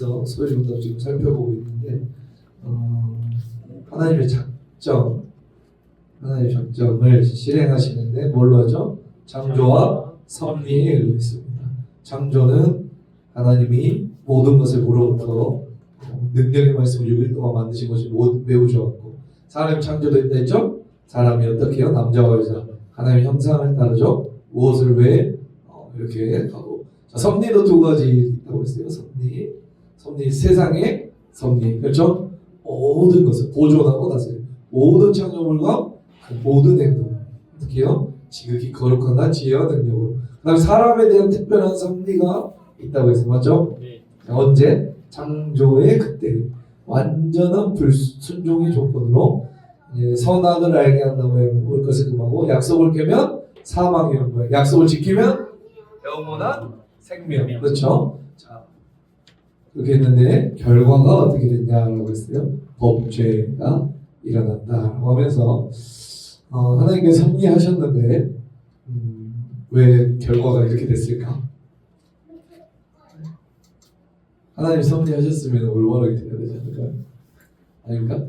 대해서 소위 좀 지금 살펴보고 있는데 하나님의 작정을 실행하시는데 뭘로 하죠? 창조와 섭리에 의했습니다. 창조는 하나님이 모든 것을 우로부터 능력의 말씀을 6일 동안 만드신 것이 매우 좋았고, 사람이 창조됐다 했죠? 사람이 어떻게 해요? 남자와 여자 하나님의 형상을 따르죠. 무엇을 왜 이렇게 하고, 자, 섭리도 두 가지 있다고 했어요. 섭리 세상의 섭리, 그렇죠? 모든 것을 보존하고 다스려 모든 창조물과 그 모든 행동 어떻게 해요? 지극히 거룩함과 지혜와 능력으로. 그다음에 사람에 대한 특별한 섭리가 있다고 했어요. 맞죠? 네. 언제? 창조의 그때 완전한 불순종의 조건으로 선악을 알게 한다고 올 것을 금하고, 약속을 깨면 사망이 오는 거예요. 약속을 지키면 영원한 생명. 그렇죠? 자, 그렇게 했는데 결과가 어떻게 됐냐라고 했어요. 범죄가 일어난다라고 하면서 하나님께서 섭리하셨는데 왜 결과가 이렇게 됐을까? 하나님 섭리하셨으면 올바르게 돼야 되지 않을까요? 아닙니까?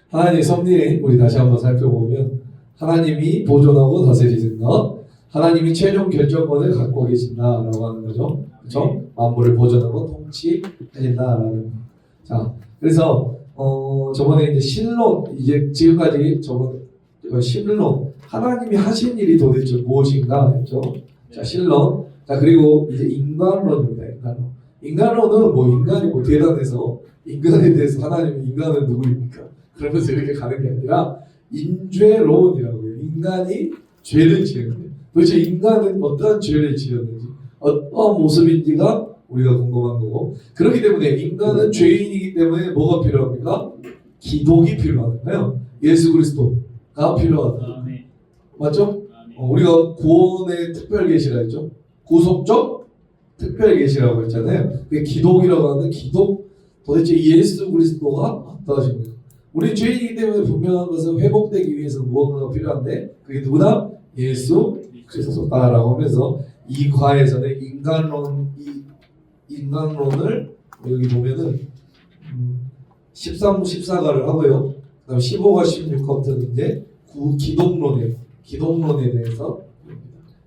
하나님의 섭리 우리 다시 한번 살펴보면, 하나님이 보존하고 다스리는 것, 하나님이 최종 결정권을 갖고 계신다라고 하는 거죠. 그렇죠? 만물을 보존하고 통치하신다라는. 자, 그래서 저번에 이제 신론, 이제 지금까지 신론, 하나님이 하신 일이 도대체 무엇인가 했죠. 자, 신론. 자, 그리고 이제 인간론입니다. 인간론은 뭐 인간이 뭐 대단해서 인간에 대해서 하나님이 인간은 누구입니까? 그러면서 이렇게 가는 게 아니라 인죄론이라고요. 인간이 죄를 지었는데 도대체 인간은 어떠한 죄를 지었는지, 어떤 모습인지가 우리가 궁금한 거고, 그렇기 때문에 인간은 죄인이기 때문에 뭐가 필요합니까? 기독이 필요하잖아요. 예수 그리스도가 필요하다. 맞죠? 우리가 구원의 특별 계시라 했죠. 구속적 특별 계시라고 했잖아요. 그게 기독이라고 하는데, 기독 도대체 예수 그리스도가 어떠하십니까? 우리 죄인이기 때문에 분명한 것은 회복되기 위해서 무언가가 필요한데, 그게 누구나 예수 그리스도다라고 하면서, 이 과에서는 인간론을 여기 보면은 13부 14가를 하고요. 그다음 15가 16가부터는 이제 기독론에 대해서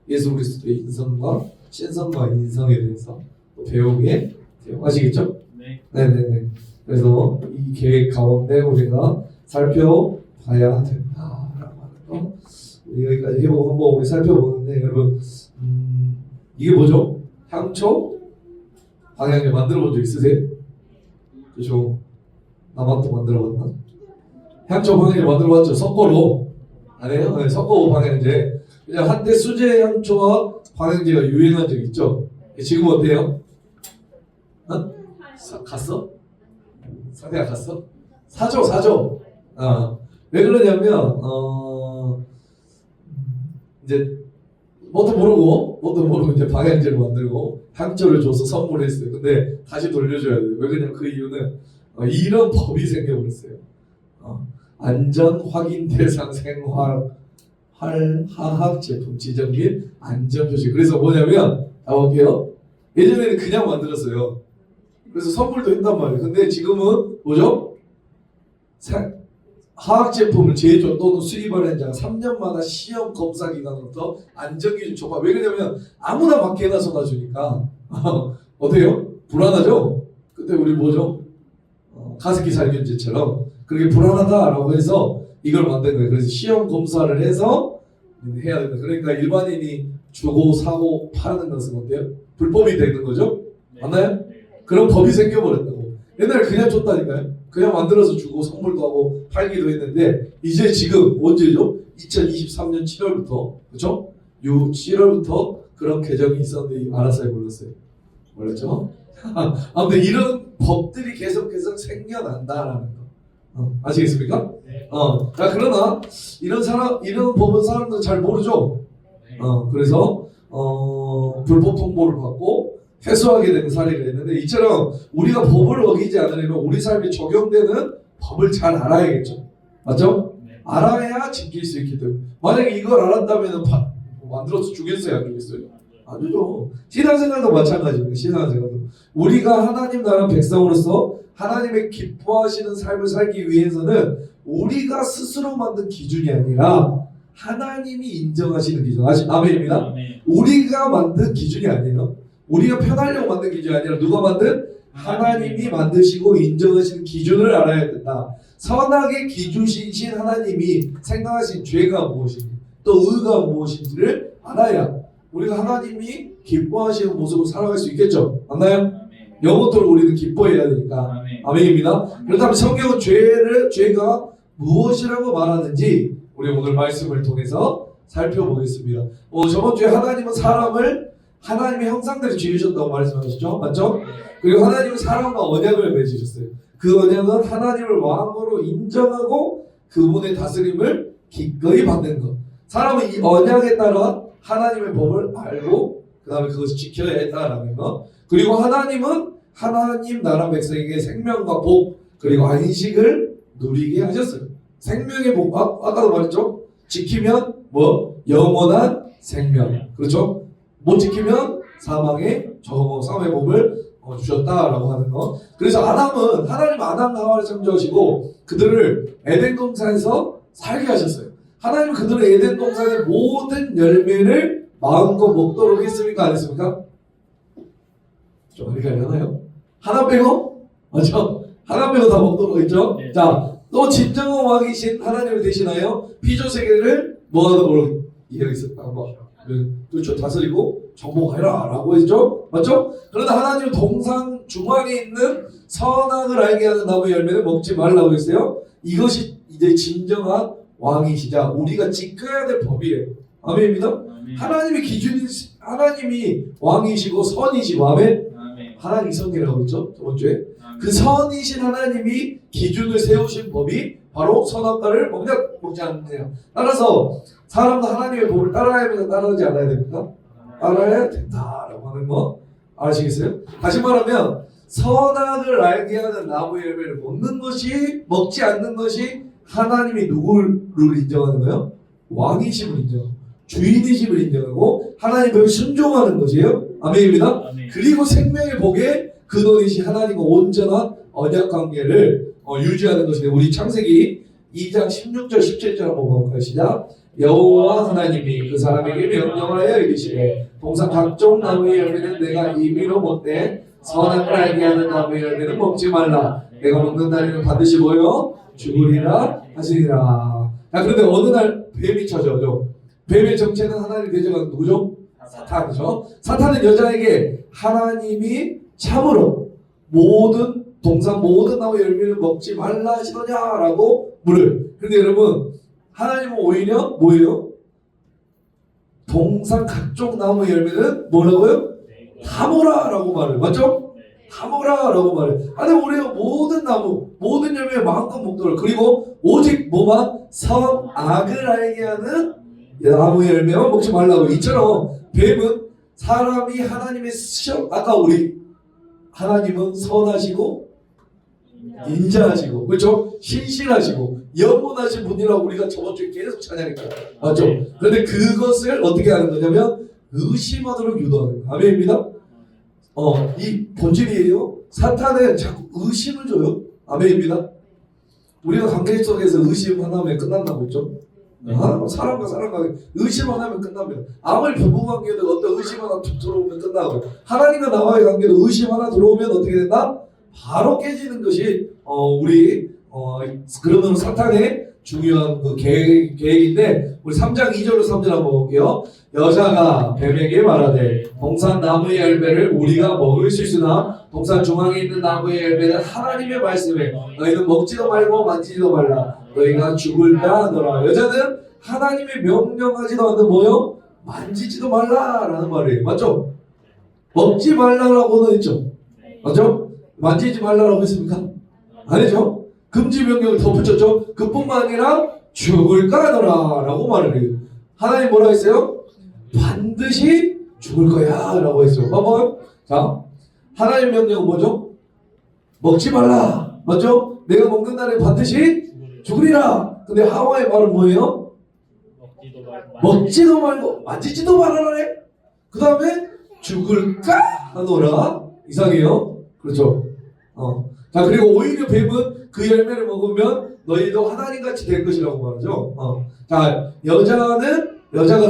예수 그리스도의 인성과 신성과 인성에 대해서 배우게 돼요. 아시겠죠? 네. 네네네. 그래서 이 계획 가운데 우리가 살펴봐야 된다라고 하는 거. 우리 여기까지 해보고 한번 우리 살펴보는데, 여러분 이게 뭐죠? 향초 방향제 만들어 본 적 있으세요? 그렇죠? 나만 또 만들어 봤나? 향초 방향제 만들어 봤죠? 섞어로 안 해요? 네, 섞어 방향제. 그냥 한때 수제 향초와 방향제가 유행한 적 있죠? 지금 어때요? 갔어? 상대가 갔어? 사죠. 왜 그러냐면 이제 뭣도 모르고 이제 방향제를 만들고 향초를 줘서 선물했어요. 근데 다시 돌려줘야 돼요. 왜 그러냐면 그 이유는 이런 법이 생겨버렸어요. 안전 확인 대상 생활 화학 제품 지정 및 안전 표시. 그래서 뭐냐면 볼게요. 예전에는 그냥 만들었어요. 그래서 선물도 했단 말이에요. 근데 지금은 뭐죠? 화학 제품을 제조 또는 수입하는 자 3년마다 시험 검사 기간부터 안전기준 초과. 왜 그러냐면 아무나 막 개나서 놔주니까 어때요? 불안하죠? 그때 우리 뭐죠? 가습기 살균제처럼 그렇게 불안하다라고 해서 이걸 만든 거예요. 그래서 시험 검사를 해서 해야 된다. 그러니까 일반인이 주고 사고 파는 것은 어때요? 불법이 되는 거죠? 맞나요? 그런 법이 생겨버렸다고. 옛날에 그냥 줬다니까요. 그냥 만들어서 주고 선물도 하고 팔기도 했는데, 이제 지금 언제죠? 2023년 7월부터 그렇죠? 7월부터 그런 개정이 있었는데 알았어요, 몰랐어요? 몰랐죠? 아무튼 이런 법들이 계속해서 생겨난다라는 거. 아시겠습니까? 네. 그러나 이런 법은 사람들은 잘 모르죠. 네. 그래서 불법 통보를 받고 회수하게 되는 사례가 있는데, 이처럼 우리가 법을 어기지 않으려면 우리 삶에 적용되는 법을 잘 알아야겠죠. 맞죠? 네. 알아야 지킬 수 있기 때문에. 만약에 이걸 알았다면 만들어서 주겠어요, 안 주겠어요? 안 주죠. 신앙생활도 마찬가지입니다. 신앙생활도 우리가 하나님 나라 백성으로서 하나님의 기뻐하시는 삶을 살기 위해서는 우리가 스스로 만든 기준이 아니라 하나님이 인정하시는 기준. 아멘입니다. 우리가 만든 기준이 아니에요. 우리가 편하려고 만든 기준이 아니라 누가 만든? 하나님이 만드시고 인정하시는 기준을 알아야 된다. 선악의 기준이신 하나님이 생각하신 죄가 무엇인지 또 의가 무엇인지를 알아야 우리가 하나님이 기뻐하시는 모습으로 살아갈 수 있겠죠. 맞나요? 영원토록 우리는 기뻐해야 되니까. 아멘입니다. 그렇다면 성경은 죄가 무엇이라고 말하는지 우리 오늘 말씀을 통해서 살펴보겠습니다. 저번 주에 하나님은 사람을 하나님의 형상대로 지으셨다고 말씀하셨죠. 맞죠? 그리고 하나님은 사람과 언약을 맺으셨어요. 그 언약은 하나님을 왕으로 인정하고 그분의 다스림을 기꺼이 받는 것. 사람은 이 언약에 따라 하나님의 법을 알고 그 다음에 그것을 지켜야 했다라는 것. 그리고 하나님은 하나님 나라 백성에게 생명과 복 그리고 안식을 누리게 하셨어요. 생명의 복, 아까도 말했죠. 지키면 뭐 영원한 생명, 그렇죠? 못 지키면 사망의 복을 주셨다라고 하는 거. 그래서 하나님 아담과 하와를 창조하시고 그들을 에덴 동산에서 살게 하셨어요. 하나님은 그들의 에덴 동산의 모든 열매를 마음껏 먹도록 했습니까? 안 했습니까? 좀 헷갈리나요? 하나 빼고? 맞죠? 하나 빼고 다 먹도록 했죠? 네. 자, 또 진정한 왕이신 하나님을 대신하여 피조 세계를 뭐하도록 이야기했었다. 그렇죠. 다스리고 정복하라 라고 했죠. 맞죠? 그러나 하나님은 동상 중앙에 있는 선악을 알게 하는 나무 열매를 먹지 말라고 했어요. 이것이 이제 진정한 왕이시자 우리가 지켜야 될 법이에요. 아멘입니다. 하나님의 기준이 하나님이 왕이시고 선이시고 아멘. 하나님 선이라고 했죠. 저번 주에 그 선이신 하나님이 기준을 세우신 법이 바로 선악과를 먹지 않느냐. 따라서 사람도 하나님의 법을 따라야 됩니까? 따라하지 않아야 됩니까? 따라야 된다라고 하는 거 아시겠어요? 다시 말하면 선악을 알게 하는 나무의 열매를 먹지 않는 것이 하나님이 누구를 인정하는 거예요? 왕이심을 인정하고 주인이심을 인정하고 하나님 법에 순종하는 것이에요. 아멘입니다. 아멘. 그리고 생명의 복에 근원이신 하나님과 온전한 언약 관계를 유지하는 것인데 우리 창세기 2장 16절 17절 한번 볼까요? 시작. 여호와 하나님이 그 사람에게 명령하여 이르시되 동산 각종 나무의 열매는 내가 임의로 먹되 선악을 알게 하는 나무의 열매는 먹지 말라. 내가 먹는 날에는 반드시 죽으리라 하시니라. 자, 그런데 어느 날 뱀이 찾아오죠. 뱀의 정체는 하나님 대적하는 누구죠? 사탄이죠. 사탄은 여자에게 하나님이 참으로 동산 모든 나무 열매를 먹지 말라 하시더냐라고 물어요. 그런데 여러분 하나님은 오히려 뭐예요? 동산 각종 나무 열매는 뭐라고요? 다 먹으라라고 말해요. 맞죠? 다 먹으라라고 말해요. 아니 우리가 모든 나무 모든 열매 마음껏 먹도록 그리고 오직 뭐만 선악을 알게 하는 나무 열매만 먹지 말라고. 이처럼 뱀은 사람이 하나님의 아까 우리 하나님은 선하시고 인자하시고 그렇죠? 신실하시고 영원하신 분이라고 우리가 저번 주에 계속 찬양했잖아요. 맞죠? 그런데 그것을 어떻게 하는 거냐면 의심하도록 유도하는 거예요. 아멘입니다. 이 본질이에요. 사탄은 자꾸 의심을 줘요. 아멘입니다. 우리가 관계 속에서 의심 하나면 끝난다고 했죠. 사람과 의심 하나면 끝납니다. 아무리 부부관계도 어떤 의심 하나 툭 들어오면 끝나고 하나님과 나와의 관계도 의심 하나 들어오면 어떻게 된다? 바로 깨지는 것이 그러면 사탄의 중요한 그 계획인데 우리 3장 2절로 3절 한번 볼게요. 여자가 뱀에게 말하되 동산 나무의 열매를 우리가 먹을 수 있으나 동산 중앙에 있는 나무의 열매는 하나님의 말씀에 너희는 먹지도 말고 만지지도 말라. 너희가 죽을까 하더라. 여자는 하나님의 명령하지도 않는 뭐요? 만지지도 말라라는 말이에요. 맞죠? 먹지 말라라고는 했죠. 맞죠? 만지지 말라라고 했습니까? 아니죠. 금지 명령을 덧붙였죠. 그뿐만 아니라 죽을까 하더라 라고 말을 해요. 하나님 뭐라 했어요? 반드시 죽을 거야 라고 했어요. 봐봐요. 자, 하나님 명령은 뭐죠? 먹지 말라. 맞죠? 내가 먹는 날에 반드시 죽으리라. 근데 하와의 말은 뭐예요? 먹지도 말고 만지지도 말아라. 그 다음에 죽을까 하노라 이상해요? 그렇죠? 자, 그리고 오히려 뱀은 그 열매를 먹으면 너희도 하나님같이 될 것이라고 말하죠. 자, 여자가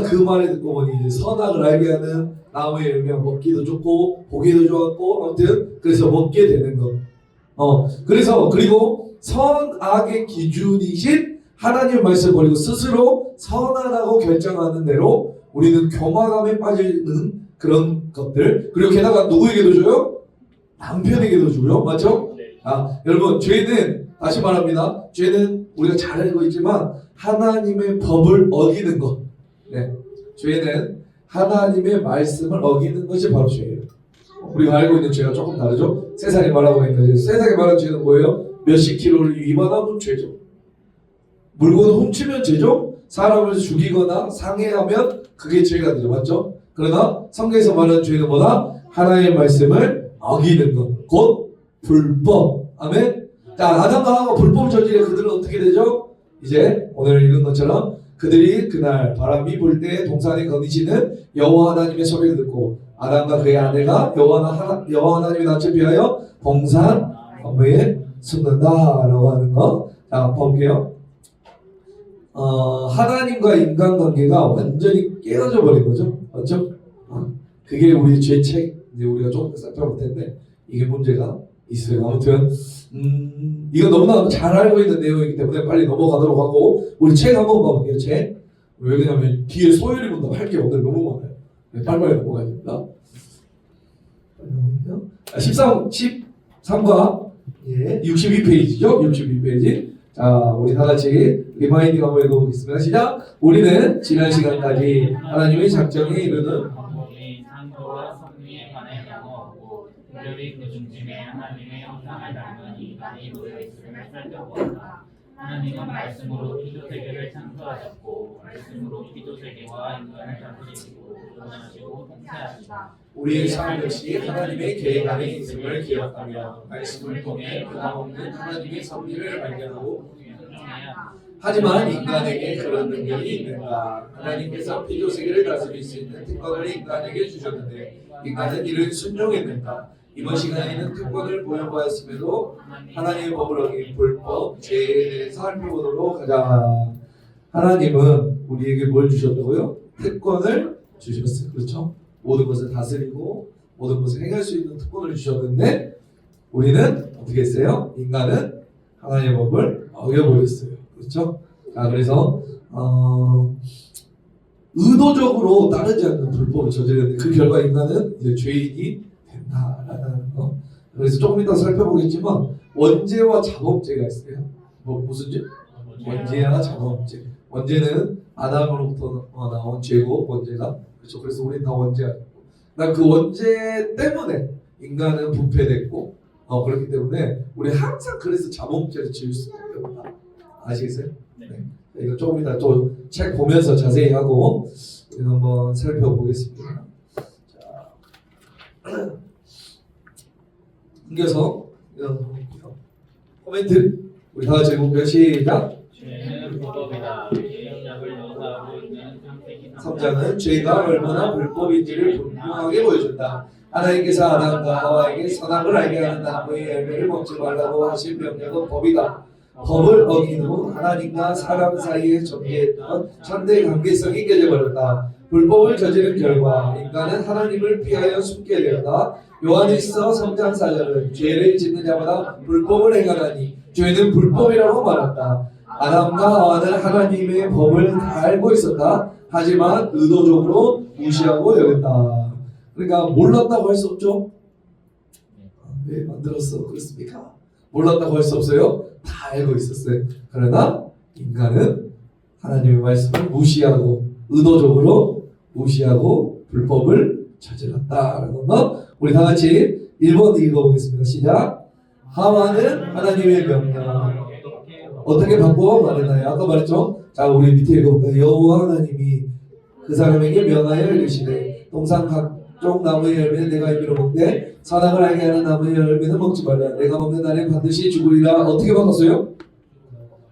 그 말을 듣고 보니 이제 선악을 알게 하는 나무의 열매가 먹기도 좋고 보기도 좋았고 아무튼 그래서 먹게 되는 것. 그래서 그리고 선악의 기준이신 하나님의 말씀을 버리고 스스로 선하다고 결정하는 대로 우리는 교만함에 빠지는 그런 것들. 그리고 게다가 누구에게도 줘요? 남편에게도 줘요. 맞죠? 여러분, 죄는 다시 말합니다. 죄는 우리가 잘 알고 있지만 하나님의 법을 어기는 것. 네, 죄는 하나님의 말씀을 어기는 것이 바로 죄예요. 우리가 알고 있는 죄가 조금 다르죠. 세상에 말하고 있는 죄. 세상에 말하는 죄는 뭐예요? 몇십 킬로를 위반하면 죄죠. 물건을 훔치면 죄죠. 사람을 죽이거나 상해하면 그게 죄가 되죠. 맞죠? 그러나 성경에서 말하는 죄는 뭐다? 하나님의 말씀을 어기는 것. 곧 불법. 아멘. 자, 아담과 하와가 불법을 저지르 그들은 어떻게 되죠? 이제 오늘 읽은 것처럼 그들이 그날 바람이 불 때 동산에 거니시는 여호와 하나님의 소리를 듣고 아담과 그의 아내가 여호와 하나님의 낯을 피하여 동산 너머에 숨는다라고 하는 거. 자, 볼게요. 하나님과 인간관계가 완전히 깨어져 버린 거죠. 맞죠? 그게 우리 죄책. 이제 우리가 조금 더 살펴볼 텐데 이게 문제가 있어요. 아무튼 이거 너무나 잘 알고 있는 내용이기 때문에 빨리 넘어가도록 하고 우리 책 한번 봐볼게요. 책. 왜 그러냐면 뒤에 소율이 문답 할 게 오늘 너무 많아요. 빨리빨리 넘어가야 됩니다. 13과 62페이지죠. 62페이지. 자, 우리 다 같이 리마인딩 한번 읽어보겠습니다. 시작. 우리는 지난 시간까지 하나님의 작정에 이르는 창조와 섭리에 관해 나누었고 우리의 그 중심에 하나님의 형상을 닮은 인간이 놓여 있음을 살펴보았다. 하나님은 말씀으로 피조 세계를 창조하셨고 말씀으로 피조 세계와 인간을 다스리시고 조정하시고 통치하시다. 우리의 삶 역시 하나님의 계획 안에 있음을 기억하며 말씀을 통해 변함없는 하나님의 섭리를 발견하고 하지만 인간에게 그런 능력이 있는가? 하나님께서 피조 세계를 다스릴 수 있는 특권을 인간에게 주셨는데 인간은 이를 순종했는가? 이번 시간에는 특권을 부여받았음에도 하나님의 법을 어긴 불법, 죄에 대해서 살펴보도록 하자. 하나님은 우리에게 뭘 주셨다고요? 특권을 주셨어요. 그렇죠? 모든 것을 다스리고 모든 것을 행할 수 있는 특권을 주셨는데 우리는 어떻게 했어요? 인간은 하나님의 법을 어겨버렸어요. 그렇죠? 그래서 의도적으로 따르지 않는 불법을 저지르는데 그 결과 인간은 이제 죄인이 된다라는 거. 그래서 조금 이따 살펴보겠지만 원죄와 자범죄가 있어요. 무슨 죄? 원죄와 자범죄. 원죄는 아담으로부터 나온 죄고 원죄가 그렇죠. 그래서 우리는 다 원죄하고. 그 원죄 때문에 인간은 부패됐고 그렇기 때문에 우리 항상 그래서 자범죄를 지을 수밖에 없다. 아시겠어요? 네. 이거 조금 이따 또 책 보면서 자세히 하고 한번 살펴보겠습니다. 자, 숨겨서 코멘트 우리 다 같이 읽어볼게요. 시작. 죄는 불법이다. 죄인약을 묘사하고 있는 창세기 3장은 죄가 얼마나 불법인지를 분명하게 보여준다. 하나님께서 아담과 하와에게 선악을 알게 하는 나무의 열매를 먹지 말라고 하신 명령은 법이다. 법을 어긴 후 하나님과 사람 사이에 존재했던 천대 관계성이 깨져버렸다. 불법을 저지른 결과 인간은 하나님을 피하여 숨게 되었다. 요한일서 3장 4절은 죄를 짓는 자마다 불법을 행하나니 죄는 불법이라고 말한다. 아담과 하와는 하나님의 법을 다 알고 있었다. 하지만 의도적으로 무시하고 여겼다. 그러니까 몰랐다고 할 수 없죠. 왜 만들었어? 그렇습니까? 몰랐다고 할 수 없어요. 다 알고 있었어요. 그러나 인간은 하나님의 말씀을 무시하고 의도적으로 무시하고 불법을 저질렀다라는 거. 우리 다 같이 1번 읽어보겠습니다. 시작. 하와는 하나님의 명령 어떻게 바꾸어 말했나요? 아까 말했죠. 자, 우리 밑에 읽어볼까요? 여호와 하나님이 그 사람에게 명하여 이르시되 동산 각종 나무의 열매는 내가 임의로 먹되 선악을 알게 하는 나무의 열매는 먹지 말라. 내가 먹는 날에 반드시 죽으리라. 어떻게 바꿨어요?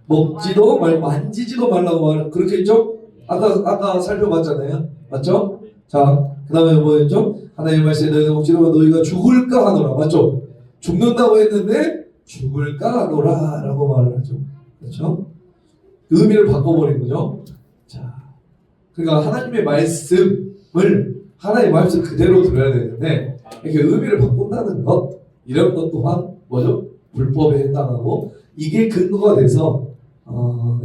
먹지도 말고 만지지도 말라고 그렇게 했죠? 아까 살펴봤잖아요. 맞죠? 자, 그 다음에 뭐였죠? 하나님 말씀에 너희는 혹시나 너희가 죽을까 하노라. 맞죠? 죽는다고 했는데 죽을까 하노라 라고 말을 하죠. 그렇죠? 의미를 바꿔버린 거죠. 자, 그러니까 하나님의 말씀 그대로 들어야 되는데 이렇게 의미를 바꾼다는 것, 이런 것 또한 뭐죠? 불법에 해당하고, 이게 근거가 돼서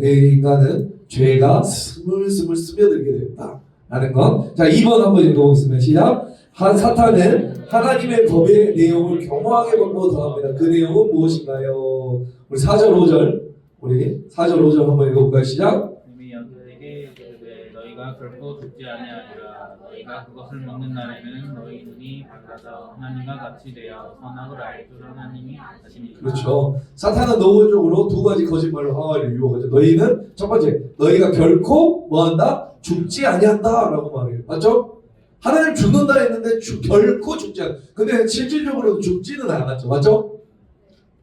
이 인간은 죄가 스물스물 스며들게 됐다라는 것. 자, 2번 한번 읽어보겠습니다. 시작. 사탄은 하나님의 법의 내용을 겸허하게 바꾸어 더합니다. 그 내용은 무엇인가요? 우리 4절 5절 한번 읽어볼까요? 시작. 이미 너희에게 이르되 너희가 결코 죽지 아니하리라. 너희가 그것을 먹는 날에는 너희 눈이 밝아져 하나님과 같이 되어 선악을 알 줄 하나님이 아시니라. 그렇죠. 사탄은 노골적으로 두 가지 거짓말로 하와를 유혹하죠. 너희는 첫 번째, 너희가 결코 뭐한다? 죽지 아니한다라고 말해요. 맞죠? 하나님 죽는다 했는데 결코 죽지 않아. 근데 실질적으로 죽지는 않았죠. 맞죠?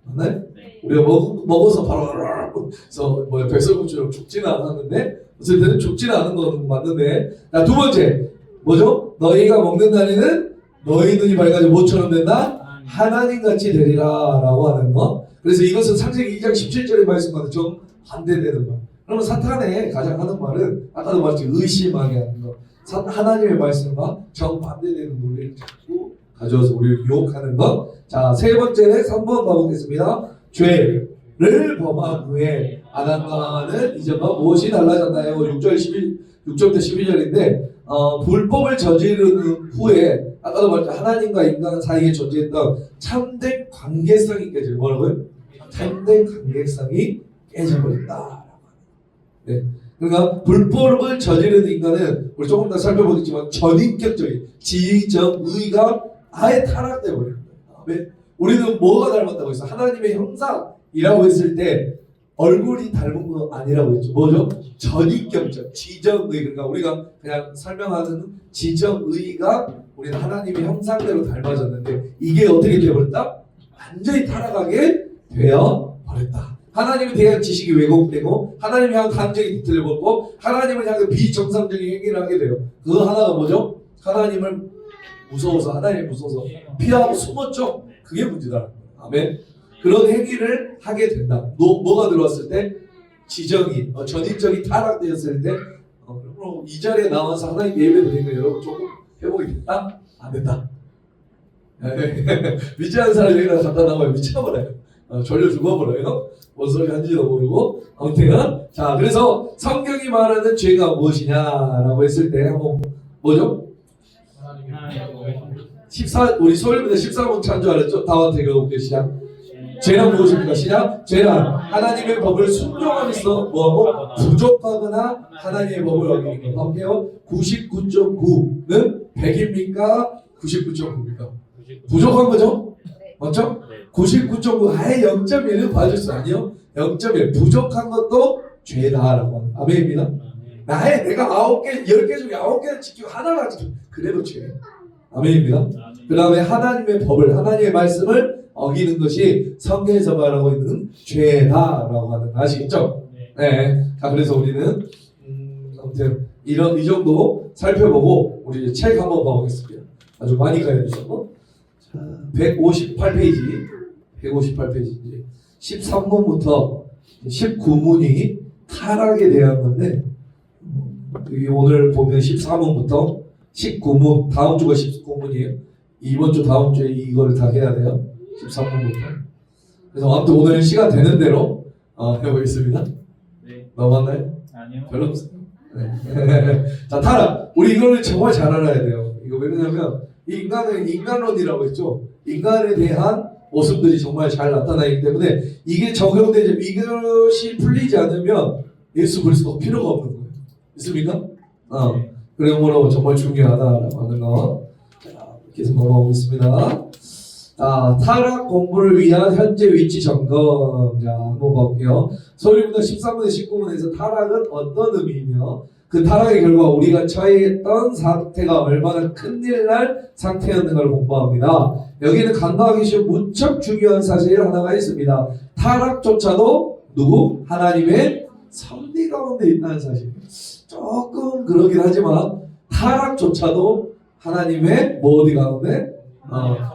맞나요? 네. 우리가 먹어서 바로 그래서 백설공주처럼 죽지는 않았는데 어쨌든 때는 죽지는 않은 건 맞는데. 자, 두 번째 뭐죠? 너희가 먹는 날에는 너희 눈이 밝아져 뭐처럼 된다? 하나님같이 되리라 라고 하는 거. 그래서 이것은 창세기 2장 17절의 말씀과는 좀 반대되는 말. 그러면 사탄의 가장 하는 말은 아까도 말했지, 의심하게 하는 거. 하나님의 말씀과 정반대되는 논리를 자꾸 가져와서 우리를 유혹하는 것. 자, 세 번째는 3번 가보겠습니다. 죄를 범한 후에 아담과 하와는 이전과 무엇이 달라졌나요? 6절부터 12절인데 불법을 저지른 후에 아까도 말했죠. 하나님과 인간 사이에 존재했던 참된 관계성이 깨져. 뭐라고요? 참된 관계성이 깨져버린다. 네. 그러니까 불법을 저지르는 인간은 우리 조금 더 살펴보겠지만 전인격적인 지정의가 아예 타락돼 버리는 거예요. 네. 우리는 뭐가 닮았다고 했어? 하나님의 형상이라고 했을 때 얼굴이 닮은 거 아니라고 했죠. 뭐죠? 전인격적 지정의. 그러니까 우리가 그냥 설명하는 지정의가 우리는 하나님의 형상대로 닮아졌는데 이게 어떻게 되어버렸다? 완전히 타락하게 되어 버렸다. 하나님에 대한 지식이 왜곡되고 하나님을 향한 감정이 뒤틀려버리고 하나님을 향한 비정상적인 행위를 하게 돼요. 그거 하나가 뭐죠? 하나님을 무서워서 피하고 숨었죠. 그게 문제다. 아멘. 그런 행위를 하게 된다. 뭐가 들어왔을 때? 지정이 전인적이 타락되었을 때 그럼 이 자리에 나와서 하나님 예배 드리는 거 여러분 조금 회복이 됐다? 안 됐다. 믿지 않는 사람이 여기다 갖다 나와요. 미쳐버려요. 졸려 죽어버려요. 뭔 소리 한지도 모르고. 아무튼 자, 그래서 성경이 말하는 죄가 무엇이냐라고 했을 때 한번 뭐죠? 우리 소일부터 14번 찬주 알았죠? 다음 읽어볼게요. 시작. 죄는 무엇입니까? 시작. 죄는 하나님의 법을 순종하면서 뭐하고 부족하거나 하나님의 법을 어기는 거. 볼게요. 99.9는 100입니까? 99.9입니까? 부족한 거죠? 맞죠? 99.9 아예 0.1은 봐줄 수 아니요. 0.1 부족한 것도 죄다라고 하는 아멘입니다. 내가 9개 10개 중에 9개를 지키고 하나를 안 지키고 그래도 죄. 아멘입니다. 그 다음에 하나님의 법을 하나님의 말씀을 어기는 것이 성경에서 말하고 있는 죄다라고 하는 거 아시겠죠? 네. 자, 그래서 우리는 아무튼 이 정도 살펴보고 우리 이제 책 한번 봐보겠습니다. 아주 많이 가야 되죠. 158페이지 13문부터 19문이 타락에 대한 건데 여기 오늘 보면 14문부터 19문 다음 주가 19문이에요. 이번 주 다음 주에 이거를 다 해야 돼요. 13문부터. 그래서 아무튼 오늘 시간 되는 대로 해보겠습니다. 네. 넘어갔나요? 아니요. 별로 없어요. 네. 자, 타락. 우리 이거를 정말 잘 알아야 돼요. 이거 왜냐면 인간은 인간론이라고 했죠. 인간에 대한 모습들이 정말 잘 나타나기 때문에 이게 적용되지 이것이 풀리지 않으면 예수 그리스도가 필요가 없는 거예요. 있습니까? 그러므로 정말 중요하다라고 하는 거. 자, 계속 넘어가겠습니다. 타락 공부를 위한 현재 위치 점검. 자, 한번 볼게요. 서울부터 13문에 19문에서 타락은 어떤 의미이며 그 타락의 결과 우리가 처해있던 상태가 얼마나 큰일날 상태였는가를 공부합니다. 여기는 간과하기 쉬운 무척 중요한 사실 하나가 있습니다. 타락조차도 누구? 하나님의 섭리 가운데 있다는 사실. 조금 그러긴 하지만 타락조차도 하나님의 뭐 어디 가운데?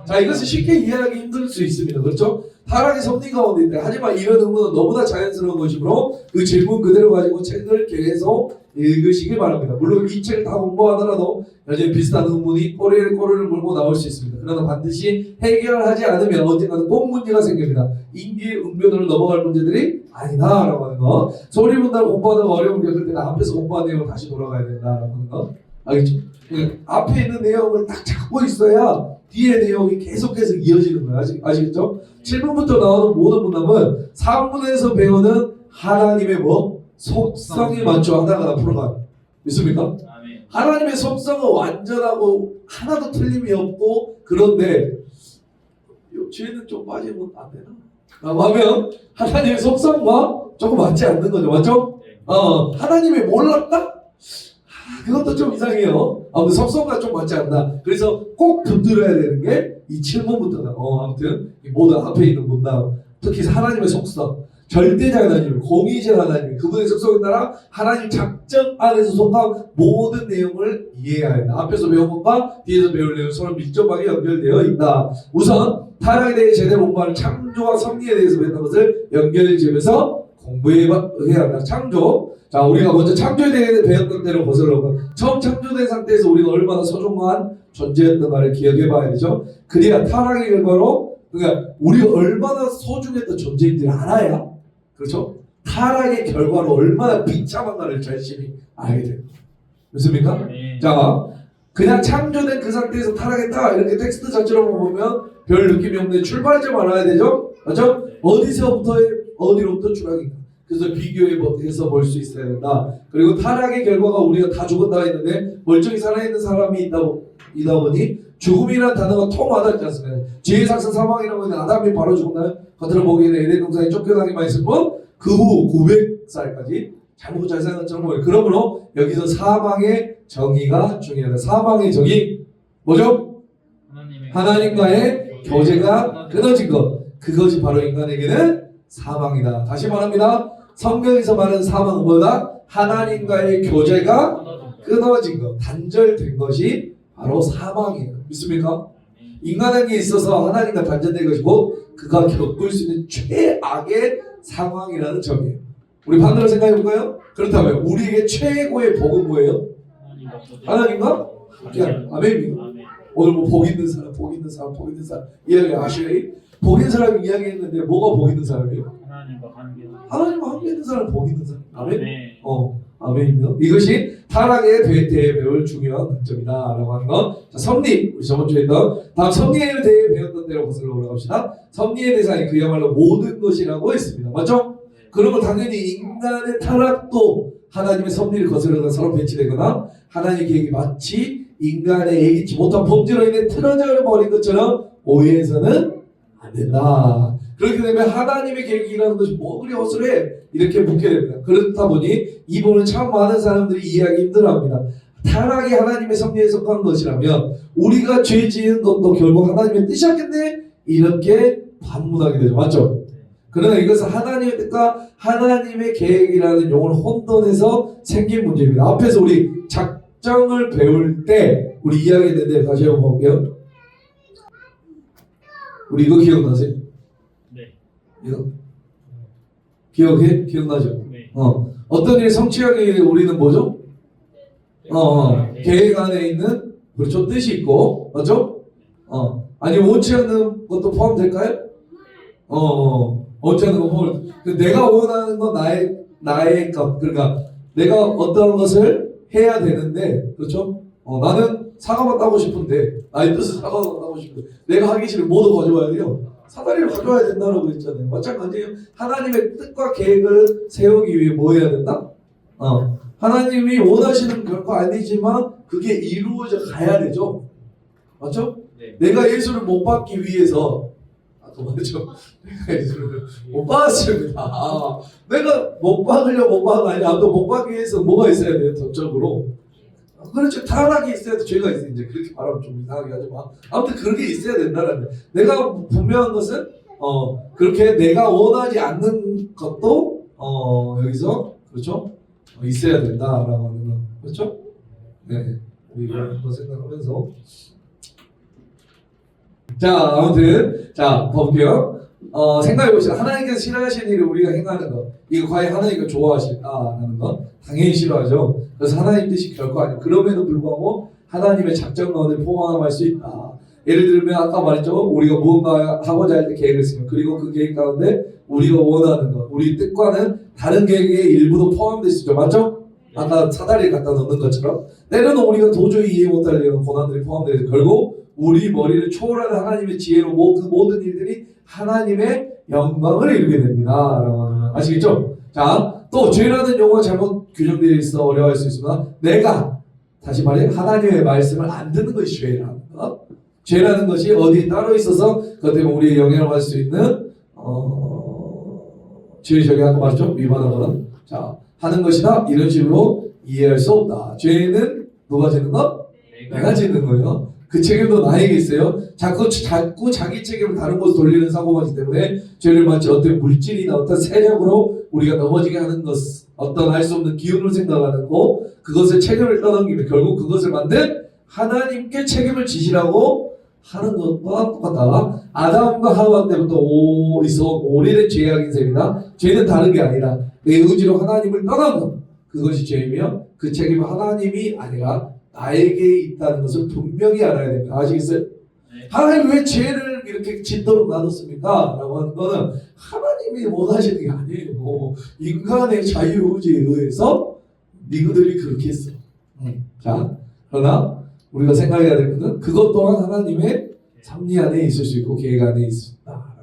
자, 이것을 쉽게 이해하기 힘들 수 있습니다. 그렇죠? 타락의 섭리 가운데 있다. 하지만 이런 의문은 너무나 자연스러운 것이므로 그 질문 그대로 가지고 책을 계속 읽으시길 바랍니다. 물론 이 책을 다 공부하더라도 여전히 비슷한 의문이 꼬리를 물고 나올 수 있습니다. 그러나 반드시 해결하지 않으면 언젠가는 꼭 문제가 생깁니다. 인기응변으로 넘어갈 문제들이 아니다라고 하는 거. 소리 문답을 공부하다가 어려움을 겪을 때는 앞에서 공부한 내용을 다시 돌아가야 된다라고 하는 거. 알겠죠? 그러니까 앞에 있는 내용을 딱 잡고 있어야 뒤에 내용이 계속해서 이어지는 거예요. 아시겠죠? 7분부터 나오는 모든 문답은 3분에서 배우는 하나님의 뭐? 속성에 맞춰 하나하나 풀어가요. 믿습니까? 아멘. 하나님의 속성은 완전하고 하나도 틀림이 없고 그런데 죄는 좀 빠지면 안 되나? 라고 하면 하나님의 속성과 조금 맞지 않는 거죠. 맞죠? 네. 하나님이 몰랐다? 그것도 좀 이상해요. 아무튼 속성과 좀 맞지 않나. 그래서 꼭 붙들어야 되는 게 이 7문부터다. 아무튼 이 모든 앞에 있는 문답, 특히 하나님의 속성, 절대자 하나님, 공의자 하나님, 그분의 속성에 따라 하나님 작정 안에서 속한 모든 내용을 이해해야 한다. 앞에서 배운 것과 뒤에서 배울 내용 서로 밀접하게 연결되어 있다. 우선 타락에 대해 제대로 공부하는 창조와 섭리에 대해서 배웠던 것을 연결지으면서 공부해야 한다. 창조. 자, 우리가 먼저 창조에 대해 배웠던 대로 거슬러 처음 창조된 상태에서 우리가 얼마나 소중한 존재였던가를 기억해 봐야 되죠. 그래야 타락의 결과로, 그러니까 우리가 얼마나 소중했던 존재인지를 알아야, 그렇죠? 타락의 결과로 얼마나 비참한가를 절실히 알게 돼요. 믿습니까? 네. 자, 그냥 창조된 그 상태에서 타락했다 이렇게 텍스트 자체로 보면 별 느낌이 없는데 출발점 알아야 되죠? 맞죠? 어디서부터 어디로부터 추락인가? 그래서 비교해서 볼 수 있어야 된다. 그리고 타락의 결과가 우리가 다 죽었다 했는데 멀쩡히 살아있는 사람이 있다 보니 죽음이라는 단어가 통 와닿지 않습니다. 죄의 삭선 사망이라고 했는데 아담이 바로 죽었나요? 겉으로 보기에는 에덴 동산에 쫓겨나기만 했을 뿐 그 후 900살까지 잘 먹고 잘 사는 것처럼 보여요. 그러므로 여기서 사망의 정의가 중요하다. 사망의 정의 뭐죠? 하나님과의 교제가 끊어진 것. 그것이 바로 인간에게는 사망이다. 다시 말합니다. 성경에서 말하는 사망은 뭐다? 하나님과의 교제가 끊어진 것, 단절된 것이 바로 사망이에요. 믿습니까? 인간에게 있어서 하나님과 단절된 것이고 그가 겪을 수 있는 최악의 상황이라는 점이에요. 우리 반대로 생각해 볼까요? 그렇다면 우리에게 최고의 복은 뭐예요? 하나님과 함께하는 아멘입니다. 오늘 뭐 복 있는 사람 이야기 아시래요? 복 있는 사람이 이야기했는데 뭐가 복 있는 사람이에요? 하나님과 함께 있는 사람은 복 있는 사람. 아멘. 아멘입니다. 이것이 타락에 대해 배울 중요한 관점이다라고 하는 것. 자, 섭리. 우리 저번 주에 했던 다음 섭리에 대해 배웠던 대로 거슬러 올라갑시다. 섭리의 대상이 그야말로 모든 것이라고 했습니다. 맞죠? 그러면 당연히 인간의 타락도 하나님의 섭리를 거스르는 서로 배치되거나 하나님의 계획이 마치 인간의 예기치 못한 범죄로 인해 틀어져 버린 것처럼 오해해서는 안 된다. 그렇게 되면 하나님의 계획이라는 것이 뭐 그리 허술해 이렇게 묻게 됩니다. 그렇다 보니 이 부분은 참 많은 사람들이 이해하기 힘들어합니다. 타락이 하나님의 섭리에 속한 것이라면 우리가 죄 지은 것도 결국 하나님의 뜻이었겠네 이렇게 반문하게 되죠. 맞죠? 그러나 이것은 하나님의 뜻과 하나님의 계획이라는 용어를 혼돈해서 생긴 문제입니다. 앞에서 우리 작정을 배울 때 우리 이야기했는데 다시 한번 볼게요. 우리 이거 기억나세요? 네. 이거 기억해? 기억나죠? 네. 어떤 일이 성취하기 위해 우리는 뭐죠? 계획 안에 있는 그렇죠 뜻이 있고 맞죠? 아니면 원치 않는 것도 포함될까요? 원치 않는 거 포함. 내가 원하는 건 나의 것 그러니까 내가 어떤 것을 해야 되는데 그렇죠? 나는 사과만 따고 싶은데 나의 뜻은 사과만 따고 싶은데 내가 하기 싫으면 뭐도 가져와야 돼요? 사다리를 가져와야 된다라고 했잖아요. 마찬가지예요. 하나님의 뜻과 계획을 세우기 위해 뭐 해야 된다? 하나님이 원하시는 결과 아니지만 그게 이루어져 가야 되죠. 맞죠? 네. 내가 예수를 못 받기 위해서 맞죠? 내가 예수를 못 받았습니다. 내가 못 받으려고 못 받은 거 아니야. 또 못 받기 위해서 뭐가 있어야 돼요? 전적으로. 그렇죠. 타락이 있어야 돼. 죄가 있어. 이제 그렇게 말하면 좀 이상하게 하지만 아무튼 그렇게 있어야 된다는 데 내가 분명한 것은 그렇게 내가 원하지 않는 것도 여기서 그렇죠 있어야 된다라고 하는 거 그렇죠? 네. 우리가 한번 생각하면서 자 아무튼 자 볼게요. 생각해보시다. 하나님께서 싫어하시는 일을 우리가 행하는 것 이거 과연 하나님께서 좋아하실까라는 것 당연히 싫어하죠. 그래서 하나님 뜻이 결코 아니에요. 그럼에도 불구하고 하나님의 작정 가운데 포함할 수 있다. 예를 들면 아까 말했죠. 우리가 무언가 하고자 할 때 계획을 쓰면 그리고 그 계획 가운데 우리가 원하는 것 우리 뜻과는 다른 계획의 일부도 포함될 수 있죠. 맞죠? 아까 사다리를 갖다 넣는 것처럼 때로는 우리가 도저히 이해 못할 이런 고난들이 포함되어서 결국 우리 머리를 초월하는 하나님의 지혜로 그 모든 일들이 하나님의 영광을 이루게 됩니다. 라고 하는 거 아시겠죠? 자, 또 죄라는 용어가 잘못 규정되어 있어 어려워할 수 있으나 내가 다시 말해 하나님의 말씀을 안 듣는 것이 죄라는 거. 죄라는 것이 어디에 따로 있어서 그것 때문에 우리의 영향을 받을 수 있는 죄의 적이 아까 말했죠? 위반하거나 자 하는 것이다 이런 식으로 이해할 수 없다. 죄는 누가 짓는 거? 내가 짓는 거예요. 그 책임도 나에게 있어요. 자꾸 자기 책임을 다른 곳에 돌리는 사고방식 때문에 죄를 마치 어떤 물질이나 어떤 세력으로 우리가 넘어지게 하는 것 어떤 알 수 없는 기운을 생각하는 거 그것을 책임을 떠넘기면 결국 그것을 만든 하나님께 책임을 지시라고 하는 것과 똑같다. 아담과 하와 때부터 오래된 죄악인 셈이다. 죄는 다른 게 아니라 내 의지로 하나님을 떠난 것 그것이 죄이며 그 책임은 하나님이 아니라 나에게 있다는 것을 분명히 알아야 됩니다. 아시겠어요? 네. 하나님 왜 죄를 이렇게 짓도록 놔뒀습니까? 라고 하는 거는 하나님이 원하시는 게 아니에요. 인간의 자유의지에 의해서 니그들이 그렇게 했어. 자, 그러나 우리가 생각해야 될 것은 그것 또한 하나님의 섭리 안에 있을 수 있고 계획 안에 있습니다.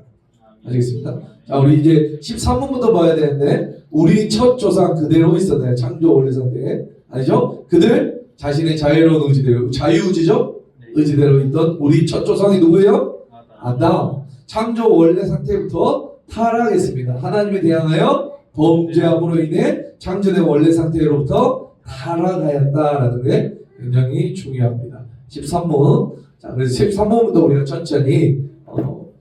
아시겠습니까? 자, 우리 이제 13번부터 봐야 되는데 우리 첫 조상 그대로 있었나요? 창조 원래 상태 아니죠? 그들 자신의 자유로운 의지대로 자유의지죠? 의지대로 있던 우리 첫 조상이 누구예요? 아담. 창조 원래 상태부터 타락했습니다. 하나님에 대항하여 범죄함으로 인해 창조된 원래 상태로부터 타락하였다라는 게 굉장히 중요합니다. 13번. 자, 그래서 13번부터 우리가 천천히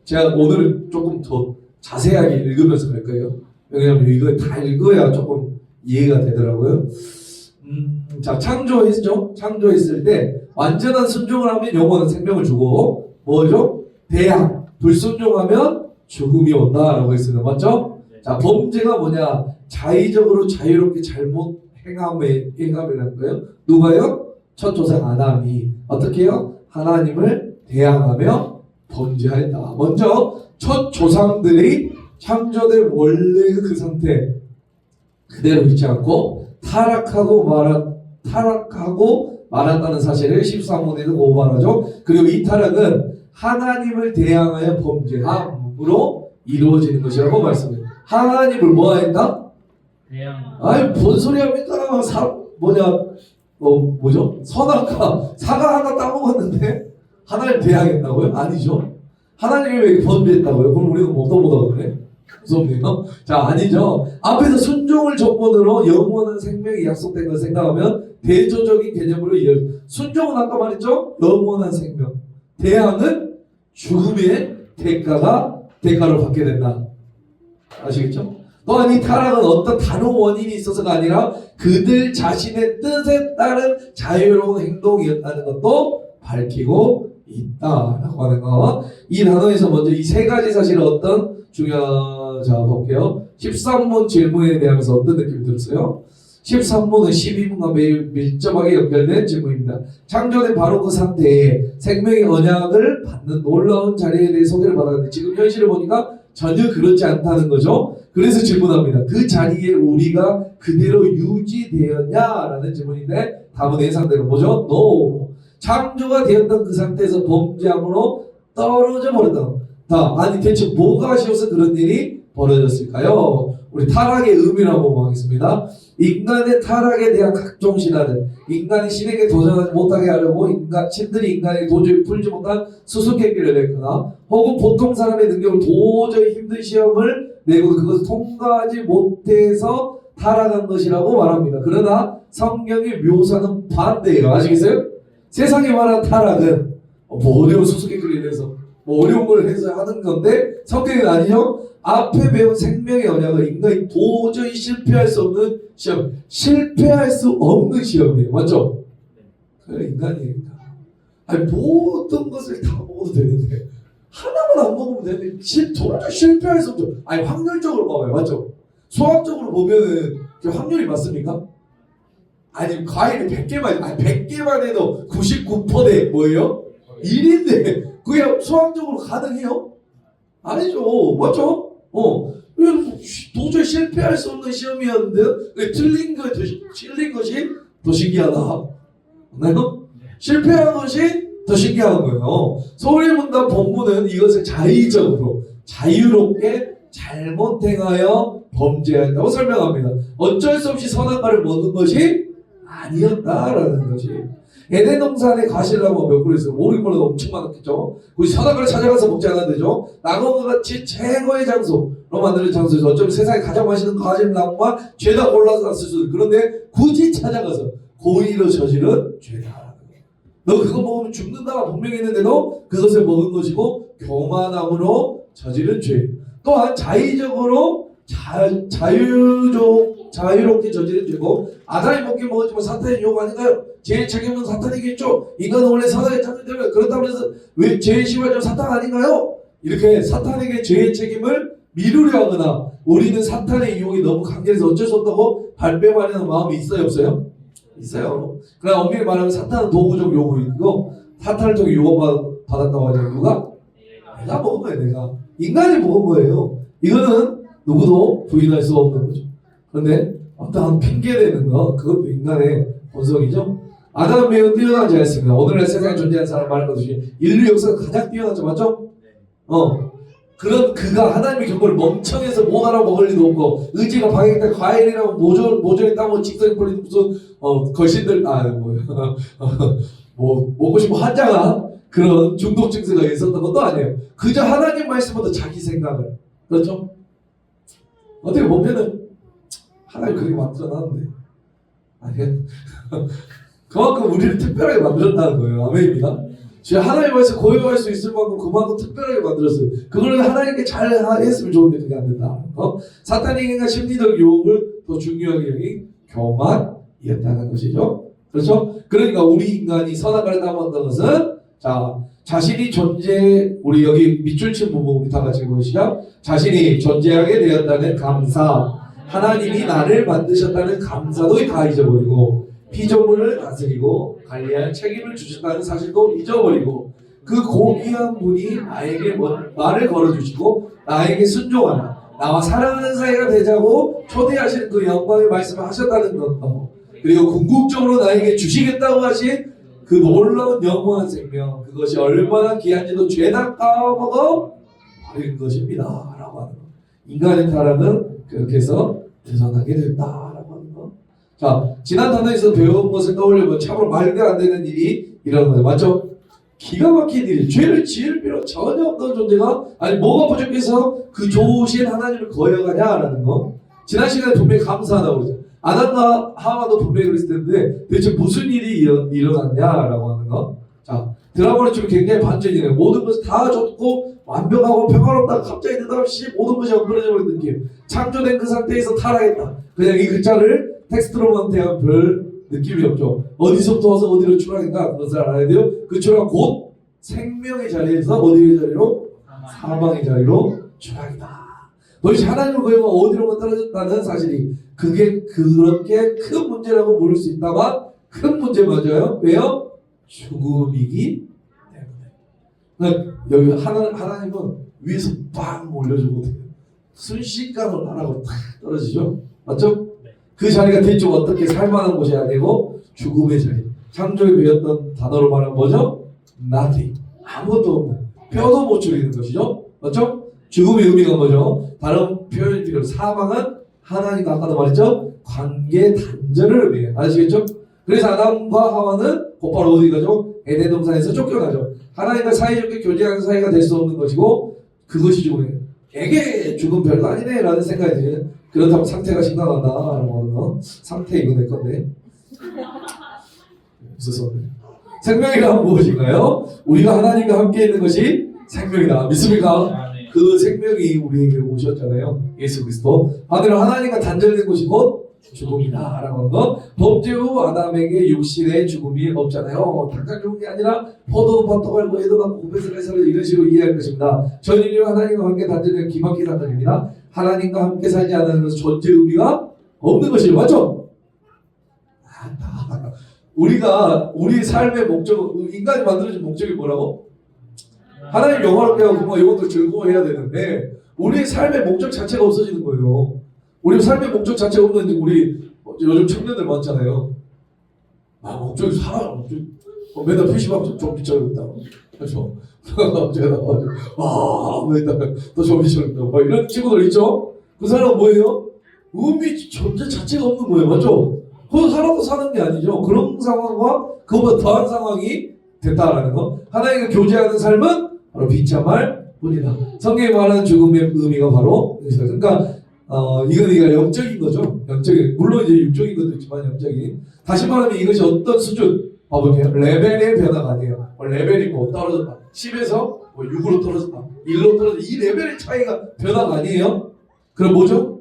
제가 오늘은 조금 더 자세하게 읽으면서 갈 거예요. 왜냐하면 이거 다 읽어야 조금 이해가 되더라고요. 자, 창조했죠? 창조했을 때 완전한 순종을 하면 영원한 생명을 주고 뭐죠? 대항, 불순종하면 죽음이 온다라고 했습니다. 맞죠? 자, 범죄가 뭐냐? 자의적으로 자유롭게 잘못 행함이라는 거예요. 누가요? 첫 조상 아담이 어떻게 해요? 하나님을 대항하며 범죄하였다. 먼저 첫 조상들이 창조된 원래의 그 상태 그대로 있지 않고 타락하고 말았다는 사실을 13번에도 고발하죠. 그리고 이 타락은 하나님을 대항하여 범죄함으로 이루어지는 것이라고 말씀해요. 하나님을 뭐 했다? 아니 뭔 소리 합니까? 뭐죠? 선악과 사과 하나 따먹었는데 하나님 대항했다고요? 아니죠. 하나님이 왜 범죄했다고요? 그럼 우리가 뭐가 그래? 무섭네요. 자, 아니죠. 앞에서 순종을 조건으로 영원한 생명이 약속된 걸 생각하면 대조적인 개념으로 순종은 아까 말했죠? 영원한 생명. 대항은 죽음의 대가를 받게 된다. 아시겠죠? 또한 이 타락은 어떤 다른 원인이 있어서가 아니라 그들 자신의 뜻에 따른 자유로운 행동이었다는 것도 밝히고 있다라고 하는 거. 이 단어에서 먼저 이 세 가지 사실을 어떤 자 볼게요. 13번 질문에 대하면서 어떤 느낌이 들었어요? 13번은 12분과 매일 밀접하게 연결된 질문입니다. 창조된 바로 그 상태에 생명의 언약을 받는 놀라운 자리에 대해 소개를 받았는데 지금 현실을 보니까 전혀 그렇지 않다는 거죠. 그래서 질문합니다. 그 자리에 우리가 그대로 유지되었냐라는 질문인데 답은 예상대로 뭐죠? No. 창조가 되었던 그 상태에서 범죄함으로 떨어져 버렸다. 아니 대체 뭐가 아쉬워서 그런 일이 벌어졌을까요? 우리 타락의 의미라고 하겠습니다. 인간의 타락에 대한 각종 신화들, 인간이 신에게 도전하지 못하게 하려고 신들이 인간이 도저히 풀지 못한 수수께끼를 냈거나 혹은 보통 사람의 능력을 도저히 힘든 시험을 내고 그것을 통과하지 못해서 타락한 것이라고 말합니다. 그러나 성경의 묘사는 반대예요. 아시겠어요? 세상에 말하는 타락은 어려운 수수께끼를 내서 어려운 걸 해서 하는 건데 성경은 아니죠. 앞에 배운 생명의 언약을 인간이 도저히 실패할 수 없는 시험, 실패할 수 없는 시험이에요. 맞죠? 그래 인간이니까. 아니 모든 것을 다 먹어도 되는데 하나만 안 먹으면 되는데 도저히 실패할 수 없죠. 아니 확률적으로 봐봐요, 맞죠? 수학적으로 보면은 그 확률이 맞습니까? 아니 과일이 100개만 아니 100개만 해도 99%대 뭐예요? 1인데 그게 수학적으로 가능해요? 아니죠, 맞죠? 도저히 실패할 수 없는 시험이었는데 틀린 것이 더 신기하다. 맞나요? 실패한 것이 더 신기한 거예요. 서울예문답 본문은 이것을 자의적으로 자유롭게 잘못 행하여 범죄한다고 설명합니다. 어쩔 수 없이 선악과를 먹는 것이 아니었다라는 것이. 에덴 동산에 가시려고 몇 그릇 있어요. 오리물도 엄청 많았겠죠. 우리 선악과를 찾아가서 먹지 않아도 되죠. 낙원과 같이 최고의 장소로 만드는 장소에서 어쩌면 세상에 가장 맛있는 과일 나무가 죄다 골라서 났을 수도 있고, 그런데 굳이 찾아가서 고의로 저지른 죄다. 너 그거 먹으면 죽는다가 분명히 했는데도 그것을 먹은 것이고 교만함으로 저지른 죄. 또한 자의적으로 자유롭게 저지른 죄고, 아담이 먹게 먹었지만 사탄의 유혹 아닌가요? 죄의 책임은 사탄이겠죠. 인간은 원래 사탄의 창조되면 그렇다고 해서 왜 죄의 시발점 사탄 아닌가요? 이렇게 사탄에게 죄의 책임을 미루려 하거나 우리는 사탄의 유혹이 너무 강렬해서 어쩔 수 없다고 발뺌하려는 마음이 있어요, 없어요? 있어요. 그러나 엄밀히 말하면 사탄은 도구적 요구이고 사탄을 통해 유혹받았다고 하는 누가? 내가 먹은 거예요. 내가 인간이 먹은 거예요. 이거는 누구도 부인할 수 없는 거죠. 그런데 어떠한 핑계대는 거, 그것도 인간의 본성이죠. 아담은 매우 뛰어난 자였습니다. 오늘날 세상에 존재하는 사람 말한 것 중에 인류 역사가 가장 뛰어나죠, 맞죠? 그런 그가 하나님의 경고를 멍청해서 못 알아먹을 리도 없고, 의지가 방해했다 과일이라고 모조리 따고 직성이 풀린 무슨 걸신들 뭐 먹고 싶어 환장한 그런 중독 증세가 있었던 것도 아니에요. 그저 하나님 말씀보다 자기 생각을, 그렇죠? 어떻게 보면은 하나님 그렇게 만들어놨는데 아니야. 그만큼 우리를 특별하게 만들었다는 거예요. 아멘입니다. 제가 하나님 말씀 고용할 수 있을 만큼 그만큼 특별하게 만들었어요. 그걸 하나님께 잘 했으면 좋은데 그게 안 된다. 사탄에게가 심리적 유혹을 더 중요하게 여긴 교만이었다는 것이죠. 그렇죠? 그러니까 우리 인간이 선악과를 따먹었다는 것은 자신이 우리 여기 밑줄친 부분 우리 다 같이 보시죠. 자신이 존재하게 되었다는 감사, 하나님이 나를 만드셨다는 감사도 다 잊어버리고, 피조물을 다스리고 관리할 책임을 주셨다는 사실도 잊어버리고, 그 고귀한 분이 나에게 말을 걸어주시고 나에게 순종하라, 나와 사랑하는 사이가 되자고 초대하시는 그 영광의 말씀을 하셨다는 것도, 그리고 궁극적으로 나에게 주시겠다고 하신 그 놀라운 영원한 생명, 그것이 얼마나 귀한지도 죄다 까먹어 버린 것입니다 라고 하는 것. 인간의 타락은 그렇게 해서 드러나게 된다라고 하는 것. 자, 지난 단어에서 배운 것을 떠올려보면 참으로 말도 안 되는 일이 일어나는 거죠, 맞죠? 기가 막힌 일이, 죄를 지을 필요 전혀 없던 존재가 뭐가 부족해서 그 좋으신 하나님을 거역하냐라는 거. 지난 시간에 분명히 감사하다고 그러죠. 아담과 하와도 분명히 그랬을 텐데 대체 무슨 일이 일어났냐라고 하는 거. 자, 드라마를 치면 굉장히 반전이네요. 모든 것이 다 좋고 완벽하고 평화롭다가 갑자기 느닷없이 모든 것이 엉그러져 버린 느낌. 창조된 그 상태에서 타락했다. 그냥 이 글자를 텍스트로만 대한 별 느낌이 없죠. 어디서부터 와서 어디로 추락인가 그것을 알아야 돼요. 그 추락 곧 생명의 자리에서 어디의 자리로? 사망의 자리로 추락이다. 너희 하나님을 거역하고 어디로만 떨어졌다는 사실이, 그게 그렇게 큰 문제라고 부를 수 있다만 큰 문제 맞아요. 왜요? 죽음이기 때문에. 여기 하나님은 위에서 빵 올려주고 순식간으로 하나가 탁 떨어지죠. 맞죠? 그 자리가 대충 어떻게 살만한 곳이 아니고 죽음의 자리. 창조에 배웠던 단어로 말하면 뭐죠? nothing. 아무것도 없는, 뼈도 못 추리는 것이죠. 맞죠? 죽음의 의미가 뭐죠? 다른 표현이 필요. 사망은 하나님과 아까도 말했죠? 관계 단절을 의미해요. 아시겠죠? 그래서 아담과 하와는 곧바로 어디 가죠? 에덴 동산에서 쫓겨나죠. 하나님과 사이좋게 교제하는 사이가 될 수 없는 것이고, 그것이 죽음이에요. 에게 죽음 별거 아니네 라는 생각이 들어요. 그렇다면 상태가 심각하다 라고 하는 거. 상태 이거 내 건데 없어서. 생명이란 무엇인가요? 우리가 하나님과 함께 있는 것이 생명이다. 믿습니까? 그 생명이 우리에게 오셨잖아요. 예수 그리스도. 하늘은 하나님과 단절된 곳이 곧 죽음이다라고 하는 건 범죄 후 아담에게 육신의 죽음이 없잖아요. 당장 죽은 게 아니라 포도밭 갈고 애도 낳고 고백을 해서 이런 식으로 이해할 것입니다. 전 인류가 하나님과 함께 단절된 기막힌 사건입니다. 하나님과 함께 살지 않는 것은 존재 의미가 없는 것이에요. 맞죠? 우리가 우리 삶의 목적, 인간이 만들어진 목적이 뭐라고? 하나님 영화롭게 하고 이것도 즐거워해야 되는데 우리의 삶의 목적 자체가 없어지는 거예요. 우리 삶의 목적 자체가 없는데 우리 요즘 청년들 많잖아요. 목적이 살아. 맨날 PC방 좀 비춰야 된다. 그렇죠? 제가 나와가지고 맨날 또 좀 비춰야 된다. 이런 친구들 있죠? 그 사람은 뭐예요? 의미 존재 자체가 없는 거예요. 맞죠? 그거 살아도 사는 게 아니죠. 그런 상황과 그거보다 더한 상황이 됐다라는 거. 하나님과 교제하는 삶은 바로 비참할 뿐이다. 성경이 말하는 죽음의 의미가 바로 이것이다. 그러니까 이건 영적인 거죠. 영적인. 물론 이제 육적인 것도 있지만 영적인. 다시 말하면 이것이 어떤 수준? 봐볼게요. 레벨의 변화가 아니에요. 레벨이 뭐 떨어졌다. 10에서 뭐 6으로 떨어졌다. 1로 떨어졌다. 이 레벨의 차이가 변화가 아니에요. 그럼 뭐죠?